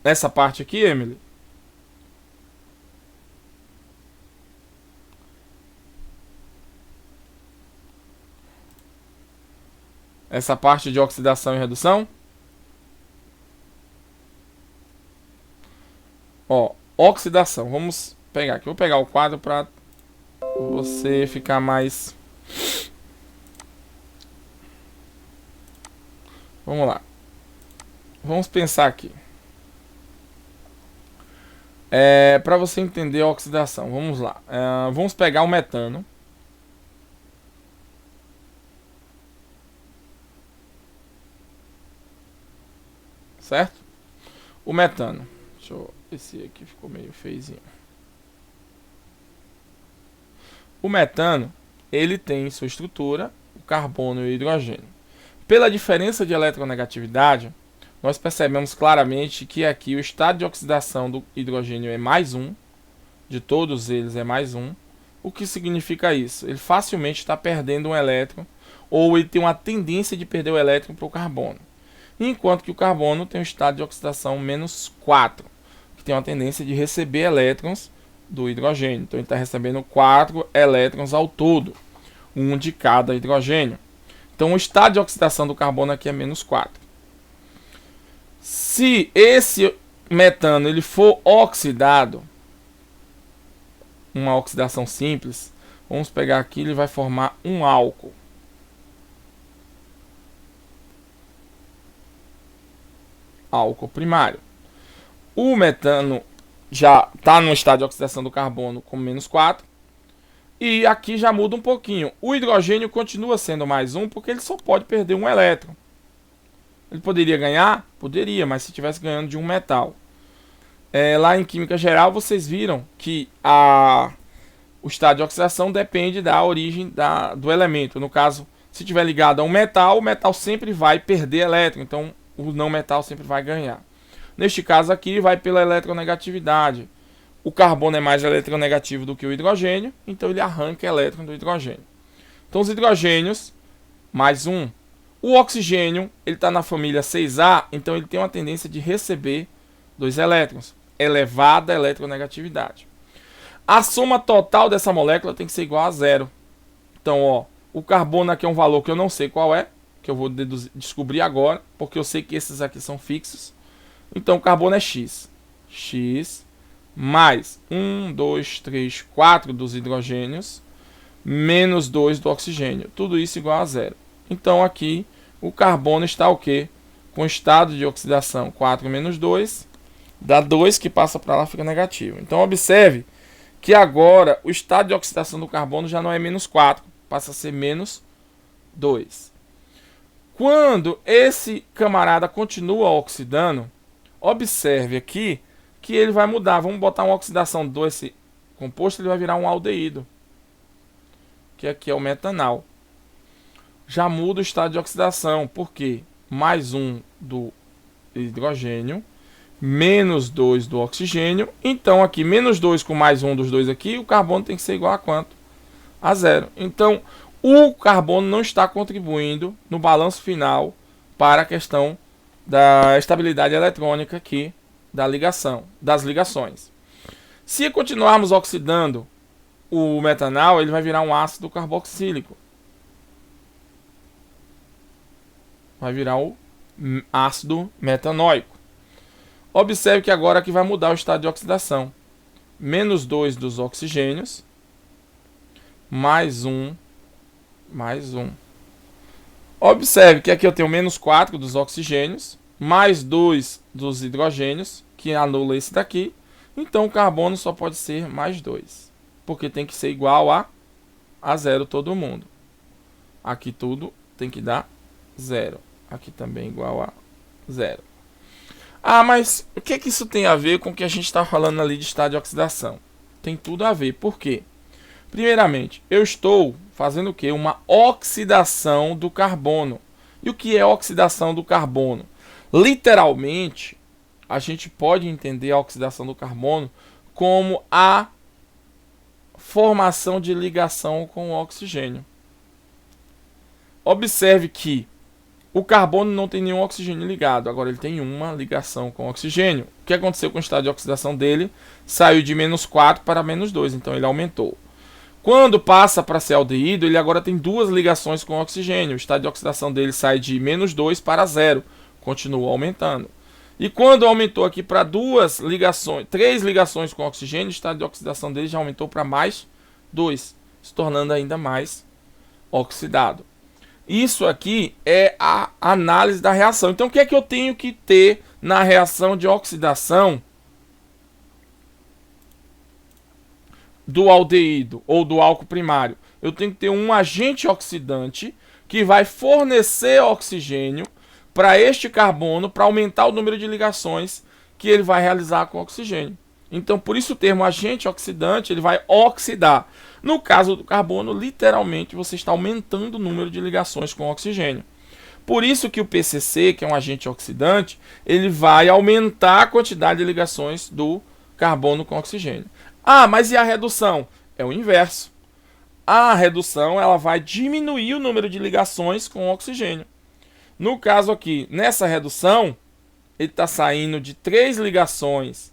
Essa parte aqui, Emily. Essa parte de oxidação e redução. Ó, oxidação. Vamos pegar aqui. Vou pegar o quadro para você ficar mais... Vamos lá. Vamos pensar aqui. Para você entender a oxidação, vamos lá. Vamos pegar o metano. Certo? O metano. Deixa eu... Esse aqui ficou meio feizinho. O metano, ele tem sua estrutura, o carbono e o hidrogênio. Pela diferença de eletronegatividade, nós percebemos claramente que aqui o estado de oxidação do hidrogênio é mais 1, de todos eles é mais 1. O que significa isso? Ele facilmente está perdendo um elétron, ou ele tem uma tendência de perder o elétron para o carbono. Enquanto que o carbono tem um estado de oxidação menos 4, que tem uma tendência de receber elétrons do hidrogênio. Então ele está recebendo 4 elétrons ao todo, um de cada hidrogênio. Então o estado de oxidação do carbono aqui é menos 4. Se esse metano ele for oxidado, uma oxidação simples, vamos pegar aqui, ele vai formar um álcool. Álcool primário. O metano já está no estado de oxidação do carbono com menos 4. E aqui já muda um pouquinho. O hidrogênio continua sendo mais 1 porque ele só pode perder um elétron. Ele poderia ganhar? Poderia, mas se estivesse ganhando de um metal. Lá em química geral vocês viram que o estado de oxidação depende da origem do elemento. No caso, se estiver ligado a um metal, o metal sempre vai perder elétron. Então o não metal sempre vai ganhar. Neste caso aqui vai pela eletronegatividade. O carbono é mais eletronegativo do que o hidrogênio, então ele arranca elétron do hidrogênio. Então os hidrogênios, mais 1. O oxigênio, ele está na família 6A, então ele tem uma tendência de receber 2 elétrons. Elevada eletronegatividade. A soma total dessa molécula tem que ser igual a 0. Então, ó, o carbono aqui é um valor que eu não sei qual é, que eu vou descobrir agora, porque eu sei que esses aqui são fixos. Então o carbono é X. X mais 1, 2, 3, 4 dos hidrogênios, menos 2 do oxigênio. Tudo isso igual a 0. Então aqui o carbono está o quê? Com estado de oxidação 4 menos 2, dá 2, que passa para lá, fica negativo. Então observe que agora o estado de oxidação do carbono já não é menos 4, passa a ser menos 2. Quando esse camarada continua oxidando, observe aqui que ele vai mudar. Vamos botar uma oxidação desse composto, ele vai virar um aldeído, que aqui é o metanal. Já muda o estado de oxidação, porque mais 1 do hidrogênio, menos 2 do oxigênio. Então aqui, menos 2 com mais 1 dos dois aqui, o carbono tem que ser igual a quanto? A 0. Então o carbono não está contribuindo no balanço final para a questão da estabilidade eletrônica aqui das ligações. Se continuarmos oxidando o metanal, ele vai virar um ácido carboxílico. Vai virar o ácido metanóico. Observe que agora aqui vai mudar o estado de oxidação. Menos 2 dos oxigênios, mais 1, mais 1. Observe que aqui eu tenho menos 4 dos oxigênios, mais 2 dos hidrogênios, que anula esse daqui. Então o carbono só pode ser mais 2, porque tem que ser igual a 0 todo mundo. Aqui tudo tem que dar 0. Aqui também igual a 0. Ah, mas o que é que isso tem a ver com o que a gente está falando ali de estado de oxidação? Tem tudo a ver. Por quê? Primeiramente, eu estou fazendo o quê? Uma oxidação do carbono. E o que é oxidação do carbono? Literalmente, a gente pode entender a oxidação do carbono como a formação de ligação com o oxigênio. Observe que O carbono não tem nenhum oxigênio ligado, agora ele tem uma ligação com o oxigênio. O que aconteceu com o estado de oxidação dele? Saiu de -4 para -2, então ele aumentou. Quando passa para ser aldeído, ele agora tem duas ligações com o oxigênio. O estado de oxidação dele sai de -2 para 0, continua aumentando. E quando aumentou aqui para três ligações com o oxigênio, o estado de oxidação dele já aumentou para +2, se tornando ainda mais oxidado. Isso aqui é a análise da reação. Então, o que é que eu tenho que ter na reação de oxidação do aldeído ou do álcool primário? Eu tenho que ter um agente oxidante que vai fornecer oxigênio para este carbono para aumentar o número de ligações que ele vai realizar com o oxigênio. Então, por isso o termo agente oxidante, ele vai oxidar. No caso do carbono, literalmente, você está aumentando o número de ligações com o oxigênio. Por isso que o PCC, que é um agente oxidante, ele vai aumentar a quantidade de ligações do carbono com oxigênio. Ah, mas e a redução? É o inverso. A redução, ela vai diminuir o número de ligações com o oxigênio. No caso aqui, nessa redução, ele está saindo de 3 ligações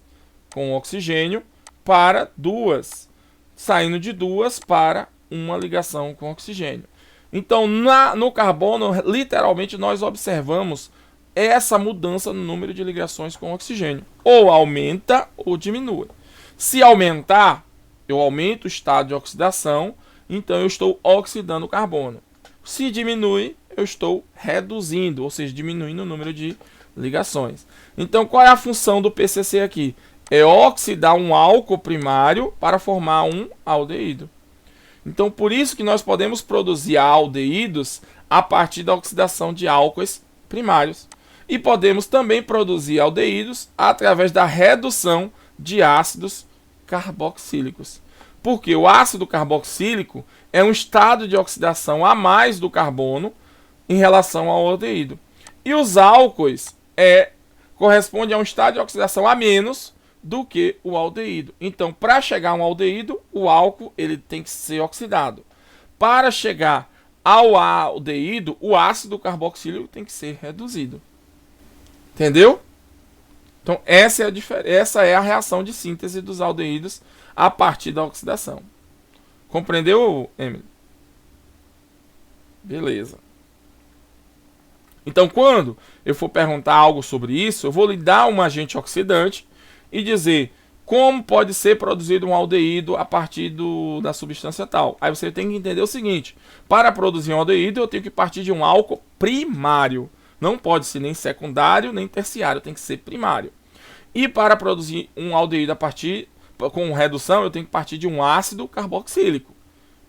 com oxigênio para 2, saindo de 2 para uma ligação com oxigênio. Então, no carbono, literalmente, nós observamos essa mudança no número de ligações com oxigênio. Ou aumenta ou diminui. Se aumentar, eu aumento o estado de oxidação, então eu estou oxidando o carbono. Se diminui, eu estou reduzindo, ou seja, diminuindo o número de ligações. Então, qual é a função do PCC aqui? É oxidar um álcool primário para formar um aldeído. Então, por isso que nós podemos produzir aldeídos a partir da oxidação de álcoois primários. E podemos também produzir aldeídos através da redução de ácidos carboxílicos. Porque o ácido carboxílico é um estado de oxidação a mais do carbono em relação ao aldeído. E os álcoois correspondem a um estado de oxidação a menos do que o aldeído. Então, para chegar a um aldeído, o álcool ele tem que ser oxidado. Para chegar ao aldeído, o ácido carboxílico tem que ser reduzido. Entendeu? Então, essa é a reação de síntese dos aldeídos a partir da oxidação. Compreendeu, Emily? Beleza. Então, quando eu for perguntar algo sobre isso, eu vou lhe dar um agente oxidante e dizer como pode ser produzido um aldeído a partir da substância tal. Aí você tem que entender o seguinte: para produzir um aldeído, eu tenho que partir de um álcool primário. Não pode ser nem secundário, nem terciário, tem que ser primário. E para produzir um aldeído a partir com redução, eu tenho que partir de um ácido carboxílico.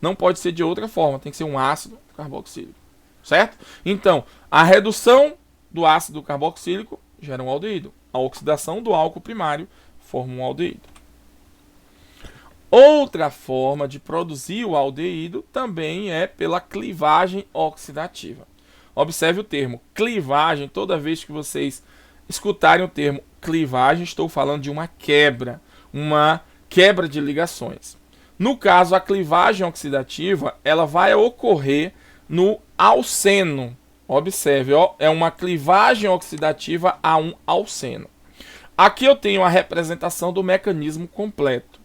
Não pode ser de outra forma, tem que ser um ácido carboxílico. Certo? Então, a redução do ácido carboxílico gera um aldeído. A oxidação do álcool primário forma um aldeído. Outra forma de produzir o aldeído também é pela clivagem oxidativa. Observe o termo clivagem. Toda vez que vocês escutarem o termo clivagem, estou falando de uma quebra de ligações. No caso, a clivagem oxidativa, ela vai ocorrer no alceno. Observe, é uma clivagem oxidativa a um alceno. Aqui eu tenho a representação do mecanismo completo.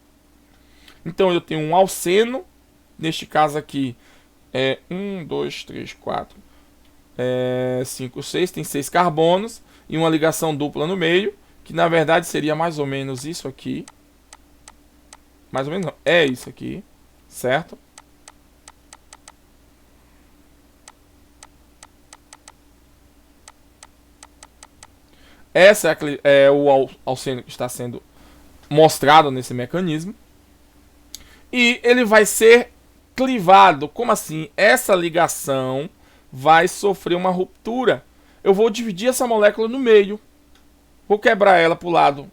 Então eu tenho um alceno, neste caso aqui é 1, 2, 3, 4, 5, 6, tem 6 carbonos e uma ligação dupla no meio, que na verdade seria mais ou menos isso aqui. Mais ou menos não, é isso aqui, certo? Essa é o alceno que está sendo mostrado nesse mecanismo. E ele vai ser clivado. Como assim? Essa ligação vai sofrer uma ruptura. Eu vou dividir essa molécula no meio. Vou quebrar ela para o lado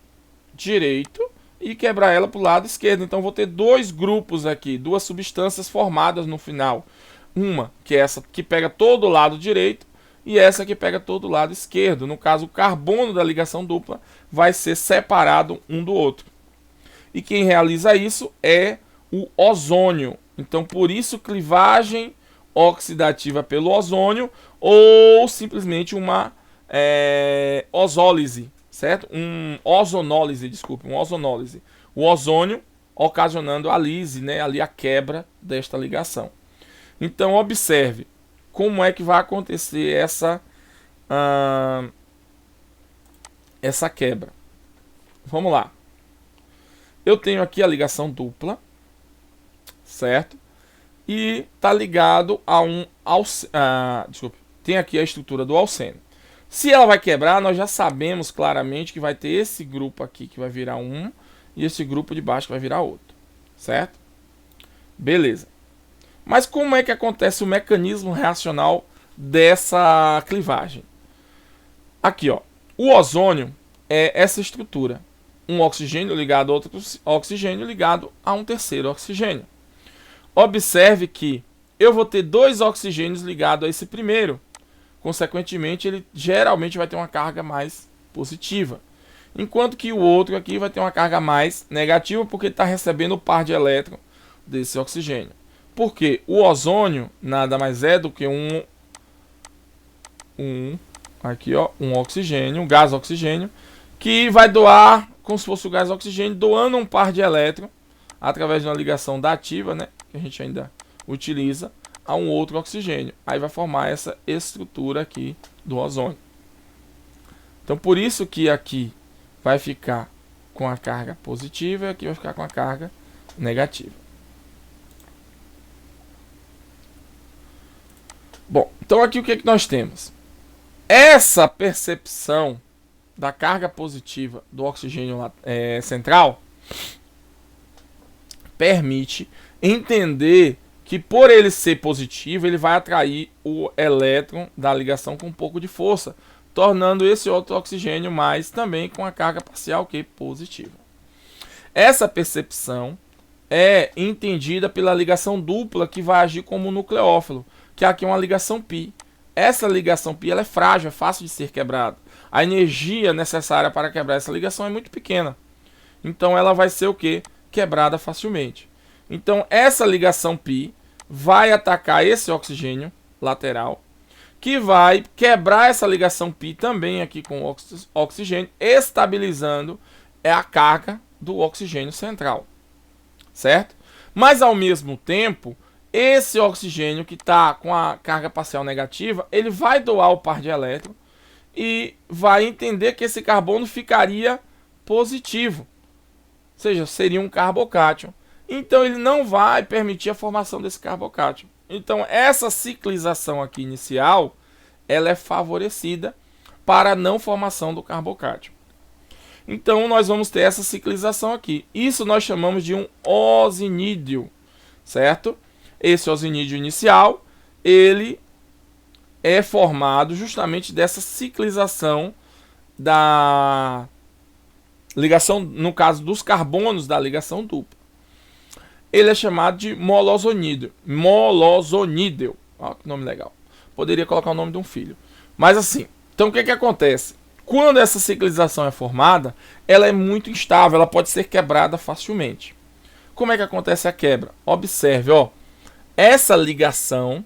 direito e quebrar ela para o lado esquerdo. Então vou ter dois grupos aqui, duas substâncias formadas no final. Uma que é essa que pega todo o lado direito e essa que pega todo o lado esquerdo. No caso, o carbono da ligação dupla vai ser separado um do outro. E quem realiza isso é o ozônio. Então, por isso, clivagem oxidativa pelo ozônio. ou simplesmente uma ozólise, certo? Ozonólise, desculpe, uma ozonólise. O ozônio ocasionando a lise, né, ali a quebra desta ligação. Então observe como é que vai acontecer essa quebra. Vamos lá. Eu tenho aqui a ligação dupla, certo? E está ligado a desculpe, tem aqui a estrutura do alcênio. Se ela vai quebrar, nós já sabemos claramente que vai ter esse grupo aqui que vai virar um e esse grupo de baixo que vai virar outro, certo? Beleza. Mas como é que acontece o mecanismo reacional dessa clivagem? Aqui, ó, o ozônio é essa estrutura. Um oxigênio ligado a outro oxigênio ligado a um terceiro oxigênio. Observe que eu vou ter dois oxigênios ligados a esse primeiro. Consequentemente, ele geralmente vai ter uma carga mais positiva. Enquanto que o outro aqui vai ter uma carga mais negativa, porque está recebendo o par de elétrons desse oxigênio. Porque o ozônio nada mais é do que um oxigênio, um gás oxigênio, que vai doar, como se fosse o gás oxigênio, doando um par de elétrons através de uma ligação dativa, né, que a gente ainda utiliza, a um outro oxigênio. Aí vai formar essa estrutura aqui do ozônio. Então por isso que aqui vai ficar com a carga positiva e aqui vai ficar com a carga negativa. Bom, então aqui o que nós temos? Essa percepção da carga positiva do oxigênio central permite entender que por ele ser positivo, ele vai atrair o elétron da ligação com um pouco de força, tornando esse outro oxigênio mais também com a carga parcial que positiva. Essa percepção é entendida pela ligação dupla que vai agir como um nucleófilo, que aqui é uma ligação π. Essa ligação π ela é frágil, é fácil de ser quebrada. A energia necessária para quebrar essa ligação é muito pequena. Então ela vai ser o quê? Quebrada facilmente. Então essa ligação π vai atacar esse oxigênio lateral, que vai quebrar essa ligação π também aqui com o oxigênio, estabilizando a carga do oxigênio central, certo? Mas ao mesmo tempo, esse oxigênio que está com a carga parcial negativa, ele vai doar o par de elétrons e vai entender que esse carbono ficaria positivo, ou seja, seria um carbocátion. Então ele não vai permitir a formação desse carbocátion. Então essa ciclização aqui inicial, ela é favorecida para a não formação do carbocátion. Então nós vamos ter essa ciclização aqui. Isso nós chamamos de um osinídeo, certo? Esse osinídeo inicial, ele é formado justamente dessa ciclização da ligação, no caso dos carbonos da ligação dupla. Ele é chamado de molosonídeo. Molosonídeo. Olha que nome legal. Poderia colocar o nome de um filho. Mas assim, então o que acontece? Quando essa ciclização é formada, ela é muito instável, ela pode ser quebrada facilmente. Como é que acontece a quebra? Observe, ó, essa ligação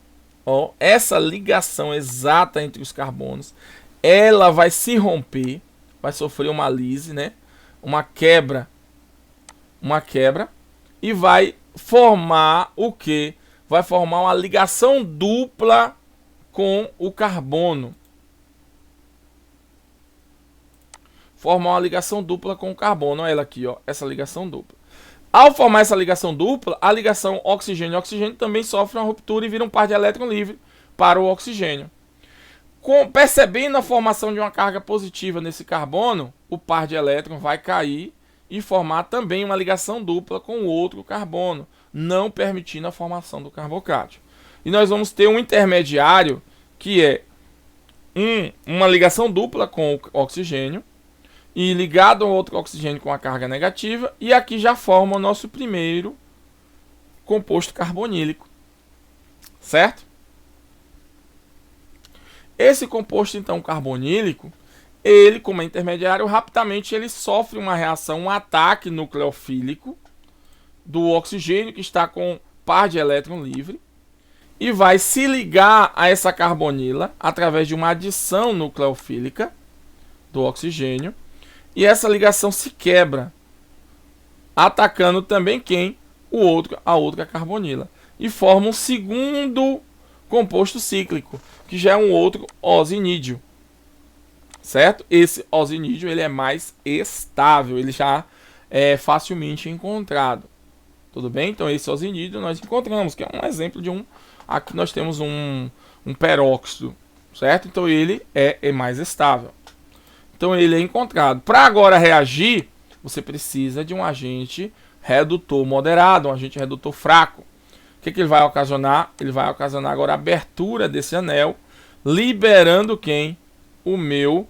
exata entre os carbonos, ela vai se romper, vai sofrer uma lise, né? Uma quebra, e vai formar o que? Vai formar uma ligação dupla com o carbono. Formar uma ligação dupla com o carbono. Olha ela aqui, ó, essa ligação dupla. Ao formar essa ligação dupla, a ligação oxigênio-oxigênio também sofre uma ruptura e vira um par de elétron livre para o oxigênio. Percebendo a formação de uma carga positiva nesse carbono, o par de elétron vai cair e formar também uma ligação dupla com o outro carbono, não permitindo a formação do carbocátion. E nós vamos ter um intermediário que é uma ligação dupla com o oxigênio e ligado ao outro oxigênio com a carga negativa, e aqui já forma o nosso primeiro composto carbonílico, certo? Esse composto então carbonílico, ele, como é intermediário, rapidamente ele sofre uma reação, um ataque nucleofílico do oxigênio que está com par de elétron livre, e vai se ligar a essa carbonila através de uma adição nucleofílica do oxigênio, e essa ligação se quebra, atacando também quem? A outra carbonila, e forma um segundo composto cíclico, que já é um outro osinídeo, certo? Esse osinídeo ele é mais estável, ele já é facilmente encontrado. Tudo bem? Então esse osinídeo nós encontramos, que é um exemplo de um... Aqui nós temos um peróxido, certo? Então ele é mais estável. Então ele é encontrado. Para agora reagir, você precisa de um agente redutor moderado, um agente redutor fraco. O que ele vai ocasionar? Ele vai ocasionar agora a abertura desse anel, liberando quem? O meu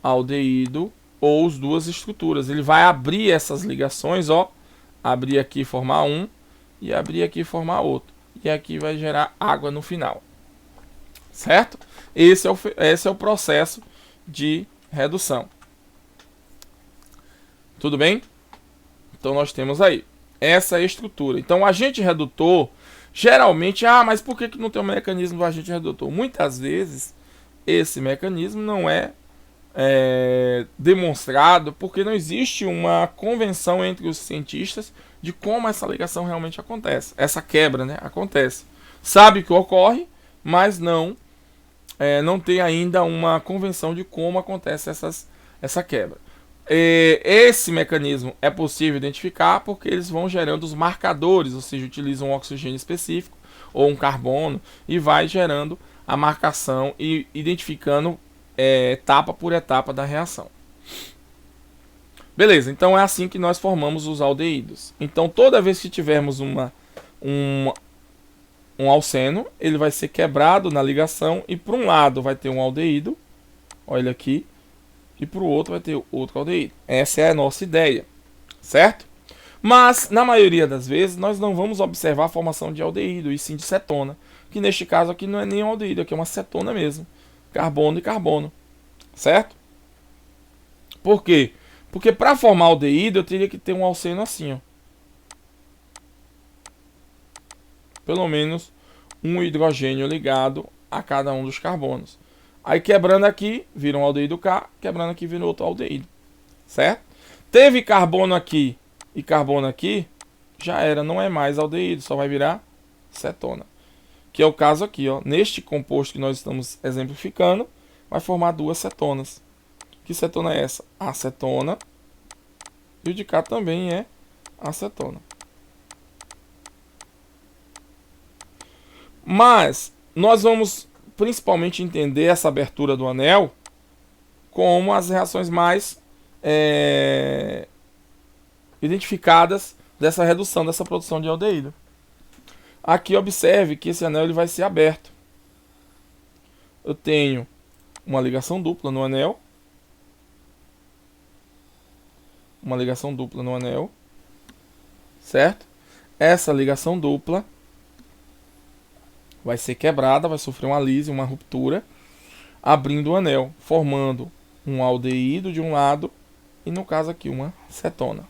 aldeído ou as duas estruturas. Ele vai abrir essas ligações, ó. Abrir aqui e formar um, e abrir aqui e formar outro. E aqui vai gerar água no final. Certo? Esse é o processo de redução. Tudo bem? Então nós temos aí essa estrutura. Então o agente redutor, geralmente, mas por que não tem um mecanismo do agente redutor? Muitas vezes esse mecanismo não é demonstrado porque não existe uma convenção entre os cientistas de como essa ligação realmente acontece. Essa quebra, né, acontece. Sabe que ocorre, mas não tem ainda uma convenção de como acontece essa quebra. Esse mecanismo é possível identificar porque eles vão gerando os marcadores, ou seja, utilizam um oxigênio específico ou um carbono e vai gerando a marcação e identificando etapa por etapa da reação. Beleza, então é assim que nós formamos os aldeídos. Então toda vez que tivermos um alceno, ele vai ser quebrado na ligação e para um lado vai ter um aldeído, olha aqui, e para o outro vai ter outro aldeído. Essa é a nossa ideia, certo? Mas na maioria das vezes nós não vamos observar a formação de aldeído, e sim de cetona, que neste caso aqui não é nem um aldeído, aqui é uma cetona mesmo. Carbono e carbono, certo? Por quê? Porque para formar aldeído eu teria que ter um alceno assim, ó. Pelo menos um hidrogênio ligado a cada um dos carbonos. Aí quebrando aqui, vira um aldeído K, quebrando aqui, vira outro aldeído, certo? Teve carbono aqui e carbono aqui, já era, não é mais aldeído, só vai virar cetona. Que é o caso aqui, ó. Neste composto que nós estamos exemplificando, vai formar duas cetonas. Que cetona é essa? Acetona. E o de cá também é acetona. Mas nós vamos principalmente entender essa abertura do anel como as reações mais identificadas dessa redução, dessa produção de aldeído. Aqui observe que esse anel ele vai ser aberto. Eu tenho uma ligação dupla no anel. Uma ligação dupla no anel. Certo? Essa ligação dupla vai ser quebrada, vai sofrer uma lise, uma ruptura, abrindo o anel, formando um aldeído de um lado e no caso aqui uma cetona.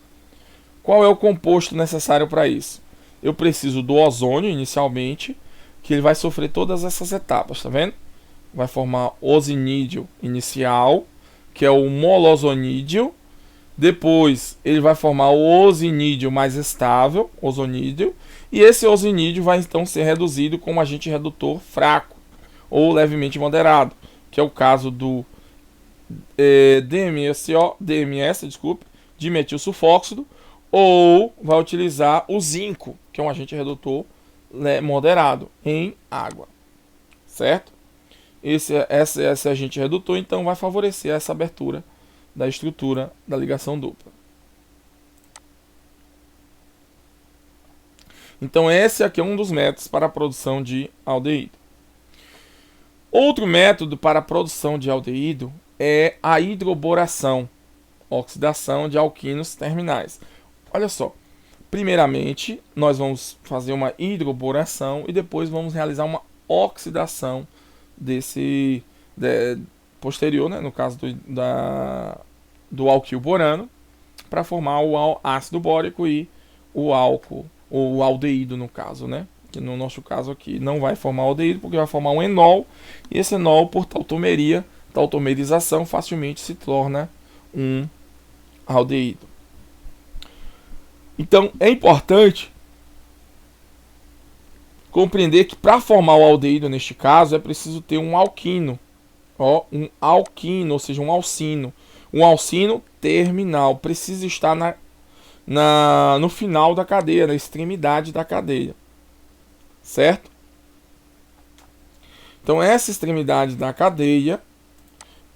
Qual é o composto necessário para isso? Eu preciso do ozônio inicialmente, que ele vai sofrer todas essas etapas, tá vendo? Vai formar osinídeo inicial, que é o molosonídeo. Depois ele vai formar o osinídeo mais estável, ozonídeo. E esse osinídeo vai então ser reduzido com um agente redutor fraco ou levemente moderado, que é o caso do DMS, dimetilsulfóxido, ou vai utilizar o zinco, que é um agente redutor moderado em água, certo? Esse agente redutor então vai favorecer essa abertura da estrutura da ligação dupla. Então esse aqui é um dos métodos para a produção de aldeído. Outro método para a produção de aldeído é a hidroboração, oxidação de alquinos terminais. Olha só, primeiramente nós vamos fazer uma hidroboração e depois vamos realizar uma oxidação desse posterior, né, no caso do alquil borano, para formar o ácido bórico e o álcool, ou o aldeído no caso, né, que no nosso caso aqui não vai formar aldeído, porque vai formar um enol, e esse enol, por tautomerização, facilmente se torna um aldeído. Então é importante compreender que para formar o aldeído neste caso é preciso ter um alquino, um alquino, ou seja, um alcino. Um alcino terminal precisa estar no final da cadeia, na extremidade da cadeia, certo? Então essa extremidade da cadeia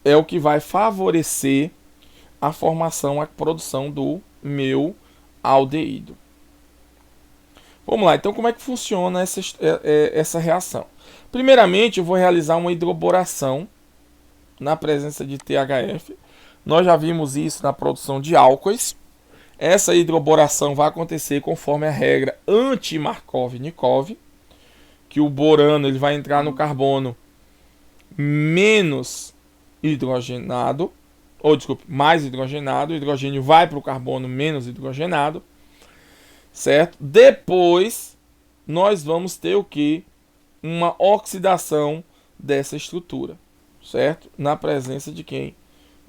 é o que vai favorecer a formação, a produção do meu aldeído. Vamos lá, então como é que funciona essa reação? Primeiramente eu vou realizar uma hidroboração na presença de THF. Nós já vimos isso na produção de álcoois. Essa hidroboração vai acontecer conforme a regra anti-Markov-Nikov, que o borano ele vai entrar no carbono menos hidrogenado, mais hidrogenado, o hidrogênio vai para o carbono menos hidrogenado, certo? Depois nós vamos ter o que? Uma oxidação dessa estrutura, certo? Na presença de quem?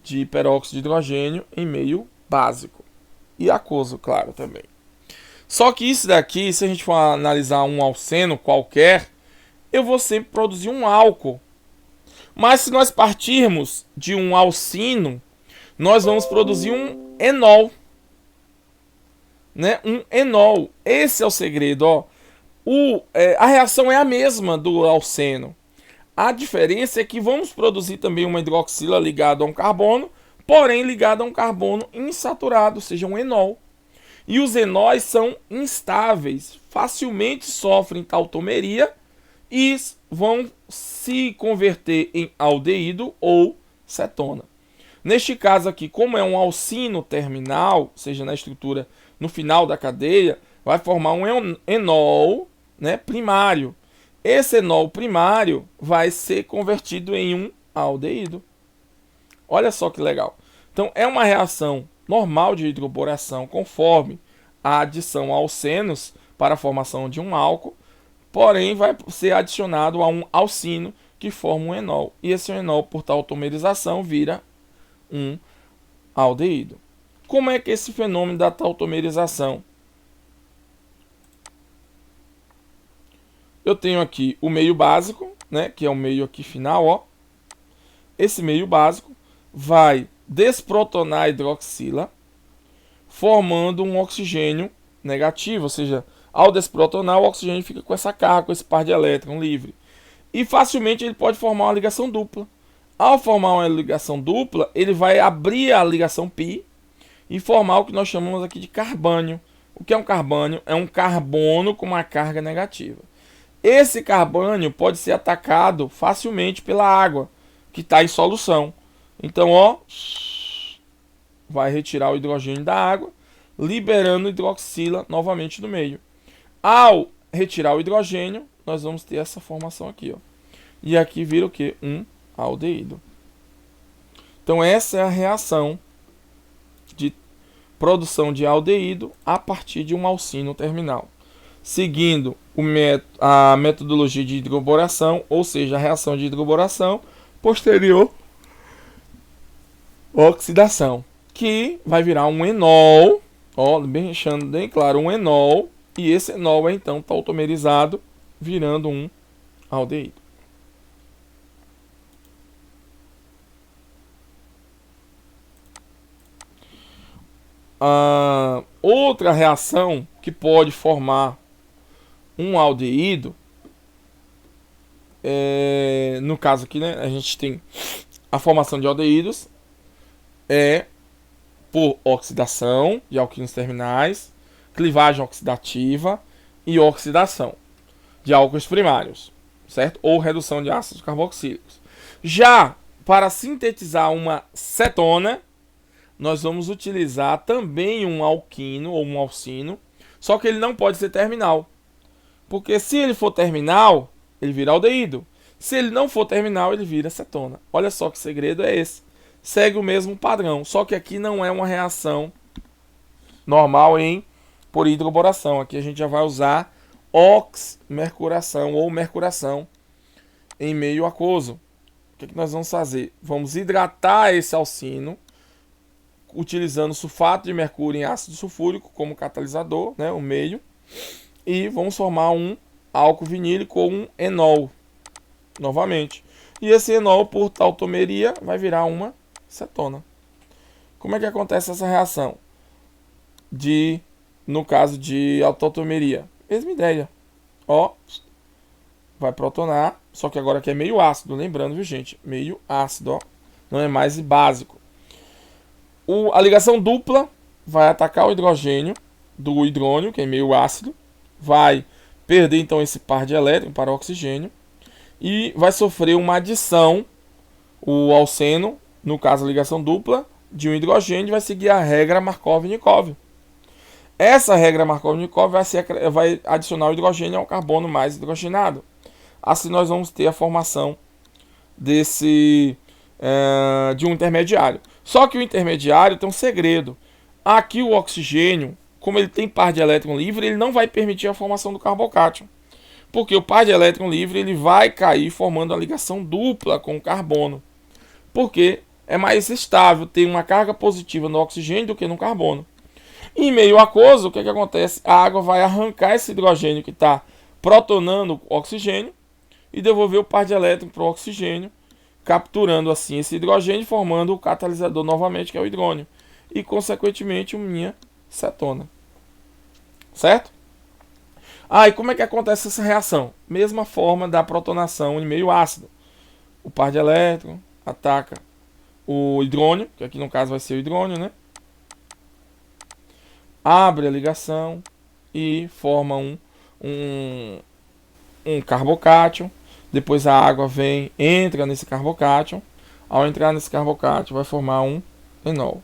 De peróxido de hidrogênio em meio básico. E aquoso, claro, também. Só que isso daqui, se a gente for analisar um alceno qualquer, eu vou sempre produzir um álcool. Mas se nós partirmos de um alcino, nós vamos produzir um enol. Né? Um enol. Esse é o segredo. Ó. A reação é a mesma do alceno. A diferença é que vamos produzir também uma hidroxila ligada a um carbono, porém ligada a um carbono insaturado, ou seja, um enol. E os enóis são instáveis, facilmente sofrem tautomeria e vão se converter em aldeído ou cetona. Neste caso aqui, como é um alcino terminal, ou seja, na estrutura no final da cadeia, vai formar um enol, né, primário. Esse enol primário vai ser convertido em um aldeído. Olha só que legal. Então é uma reação normal de hidroboração conforme a adição a alcenos para a formação de um álcool, porém vai ser adicionado a um alcino que forma um enol. E esse enol, por tautomerização, vira um aldeído. Como é que esse fenômeno da tautomerização? Eu tenho aqui o meio básico, né, que é o meio aqui final, ó. Esse meio básico vai desprotonar a hidroxila, formando um oxigênio negativo, ou seja, ao desprotonar, o oxigênio fica com essa carga, com esse par de elétron livre. E facilmente ele pode formar uma ligação dupla. Ao formar uma ligação dupla, ele vai abrir a ligação π e formar o que nós chamamos aqui de carbânio. O que é um carbânio? É um carbono com uma carga negativa. Esse carbânio pode ser atacado facilmente pela água, que está em solução. Então, ó, vai retirar o hidrogênio da água, liberando hidroxila novamente no meio. Ao retirar o hidrogênio, nós vamos ter essa formação aqui, ó. E aqui vira o que? Um aldeído. Então essa é a reação de produção de aldeído a partir de um alcino terminal. Seguindo a metodologia de hidroboração, ou seja, a reação de hidroboração posterior oxidação, que vai virar um enol, ó, deixando bem claro, um enol, e esse enol é então tautomerizado, virando um aldeído. Outra reação que pode formar um aldeído, no caso aqui, né, a gente tem a formação de aldeídos por oxidação de alquínios terminais, clivagem oxidativa e oxidação de álcoois primários, certo? Ou redução de ácidos carboxílicos. Já para sintetizar uma cetona, nós vamos utilizar também um alquino ou um alcino, só que ele não pode ser terminal. Porque se ele for terminal, ele vira aldeído. Se ele não for terminal, ele vira cetona. Olha só que segredo é esse. Segue o mesmo padrão, só que aqui não é uma reação normal por hidroboração. Aqui a gente já vai usar oxmercuração ou mercuração em meio aquoso. O que nós vamos fazer? Vamos hidratar esse alcino utilizando sulfato de mercúrio em ácido sulfúrico como catalisador, né, o meio, e vamos formar um álcool vinílico ou um enol novamente. E esse enol, por tautomeria, vai virar uma cetona. Como é que acontece essa reação? No caso de tautomeria, mesma ideia. Ó, vai protonar, só que agora aqui é meio ácido, lembrando, viu, gente? Meio ácido, ó. Não é mais básico. A ligação dupla vai atacar o hidrogênio do hidrônio, que é meio ácido. Vai perder, então, esse par de elétrons para o oxigênio. E vai sofrer uma adição, o alceno, no caso a ligação dupla, de um hidrogênio, vai seguir a regra Markov-Nikov. Essa regra Markov-Nikov vai adicionar o hidrogênio ao carbono mais hidrogenado. Assim nós vamos ter a formação de um intermediário. Só que o intermediário tem um segredo. Aqui o oxigênio, como ele tem par de elétron livre, ele não vai permitir a formação do carbocátion. Porque o par de elétron livre ele vai cair formando a ligação dupla com o carbono. Porque é mais estável ter uma carga positiva no oxigênio do que no carbono. Em meio aquoso, o que acontece? A água vai arrancar esse hidrogênio que está protonando o oxigênio e devolver o par de elétron para o oxigênio, capturando assim esse hidrogênio, formando o catalisador novamente, que é o hidrônio. E, consequentemente, minha cetona. Certo? E como é que acontece essa reação? Mesma forma da protonação em meio ácido. O par de elétron ataca o hidrônio, que aqui no caso vai ser o hidrônio, né? Abre a ligação e forma um carbocátion. Depois a água entra nesse carbocátion. Ao entrar nesse carbocátion vai formar um enol.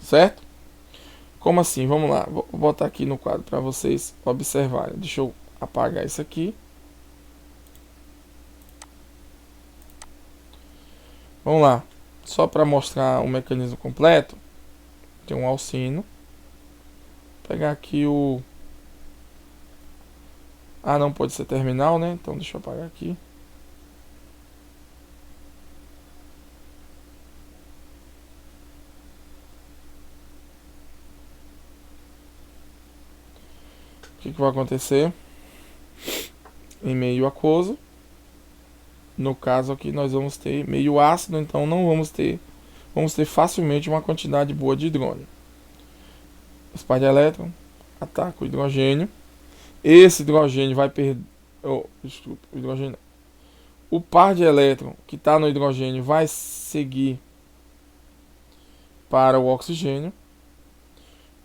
Certo? Como assim? Vamos lá. Vou botar aqui no quadro para vocês observarem. Deixa eu apagar isso aqui. Vamos lá. Só para mostrar o mecanismo completo. Tem um alcino. Vou pegar aqui o... não pode ser terminal, né? Então deixa eu apagar aqui. O que vai acontecer? Em meio aquoso. No caso aqui nós vamos ter meio ácido, então não vamos ter... Vamos ter facilmente uma quantidade boa de hidrônio. Esse par de elétron ataca o hidrogênio. Esse hidrogênio vai perder... O par de elétron que está no hidrogênio vai seguir para o oxigênio.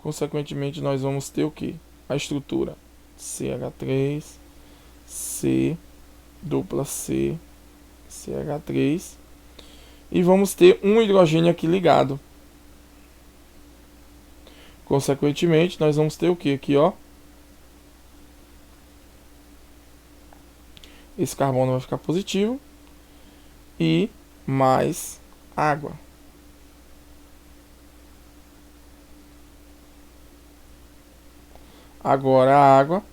Consequentemente, nós vamos ter o que? A estrutura CH3, C, dupla C, CH3. E vamos ter um hidrogênio aqui ligado. Consequentemente, nós vamos ter o que aqui, ó? Esse carbono vai ficar positivo. E mais água. Agora a água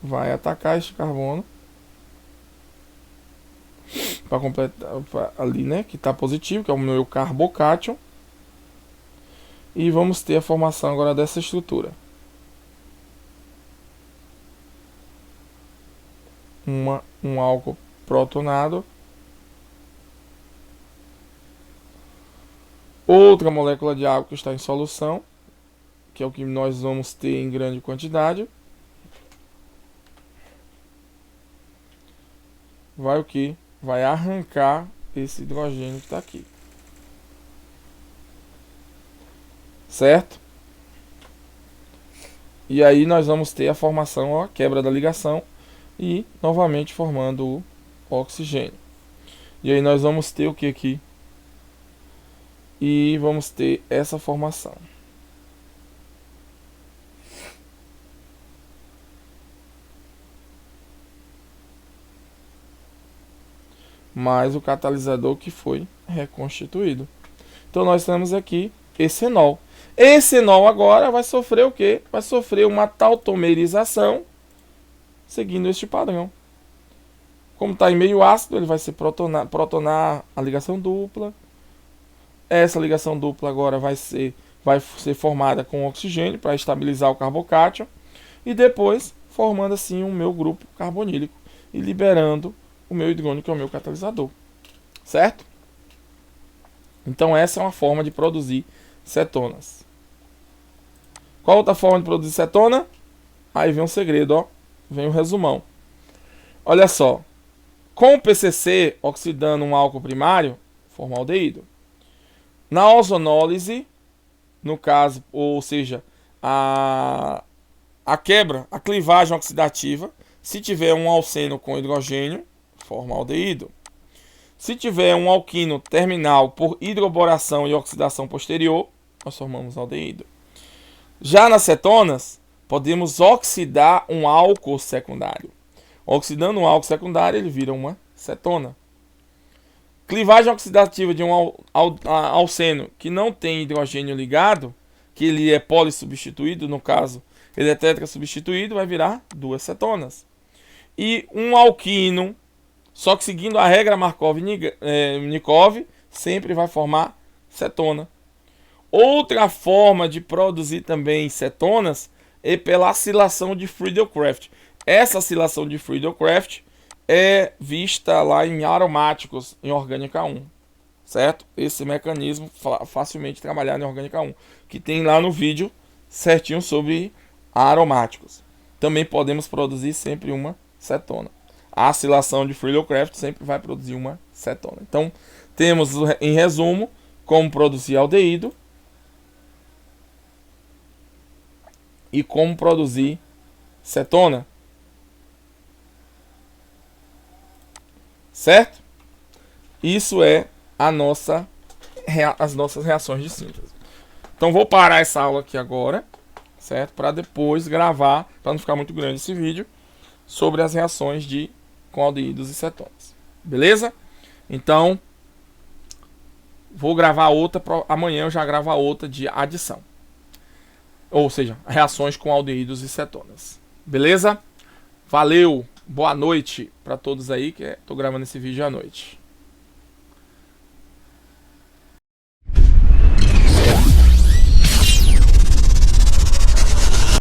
vai atacar este carbono para completar ali, né, que está positivo, que é o meu carbocátion. E vamos ter a formação agora dessa estrutura. Um álcool protonado. Outra molécula de água que está em solução, que é o que nós vamos ter em grande quantidade. Vai o que? Vai arrancar esse hidrogênio que está aqui. Certo? E aí nós vamos ter a formação, ó, quebra da ligação e novamente formando o oxigênio. E aí nós vamos ter o que aqui? E vamos ter essa formação. Mais o catalisador que foi reconstituído. Então nós temos aqui esse enol. Esse enol agora vai sofrer o quê? Vai sofrer uma tautomerização seguindo este padrão. Como está em meio ácido, ele vai ser protonar a ligação dupla. Essa ligação dupla agora vai ser formada com oxigênio para estabilizar o carbocátion. E depois formando assim o meu grupo carbonílico e liberando o meu hidrônio, que é o meu catalisador. Certo? Então essa é uma forma de produzir cetonas. Qual outra forma de produzir cetona? Aí vem um segredo, ó. Vem um resumão. Olha só. Com o PCC oxidando um álcool primário, forma aldeído. Na ozonólise, no caso, ou seja, a quebra, a clivagem oxidativa, se tiver um alceno com hidrogênio, forma aldeído. Se tiver um alquino terminal por hidroboração e oxidação posterior, nós formamos aldeído. Já nas cetonas, podemos oxidar um álcool secundário. Oxidando um álcool secundário, ele vira uma cetona. Clivagem oxidativa de um alceno que não tem hidrogênio ligado, que ele é polissubstituído, no caso, ele é tetrasubstituído, vai virar duas cetonas. E um alquino, só que seguindo a regra Markov-Nikov, sempre vai formar cetona. Outra forma de produzir também cetonas é pela acilação de Friedel-Crafts. Essa acilação de Friedel-Crafts é vista lá em aromáticos, em Orgânica 1. Certo? Esse mecanismo facilmente trabalhado em Orgânica 1, que tem lá no vídeo certinho sobre aromáticos. Também podemos produzir sempre uma cetona. A acilação de Friedel-Crafts sempre vai produzir uma cetona. Então, temos em resumo como produzir aldeído e como produzir cetona. Certo? Isso é as nossas reações de síntese. Então vou parar essa aula aqui agora, certo? Para depois gravar, para não ficar muito grande esse vídeo, sobre as reações com aldeídos e cetonas. Beleza? Então vou gravar outra, amanhã eu já gravo a outra de adição. Ou seja, reações com aldeídos e cetonas. Beleza? Valeu! Boa noite para todos aí, que estou gravando esse vídeo à noite.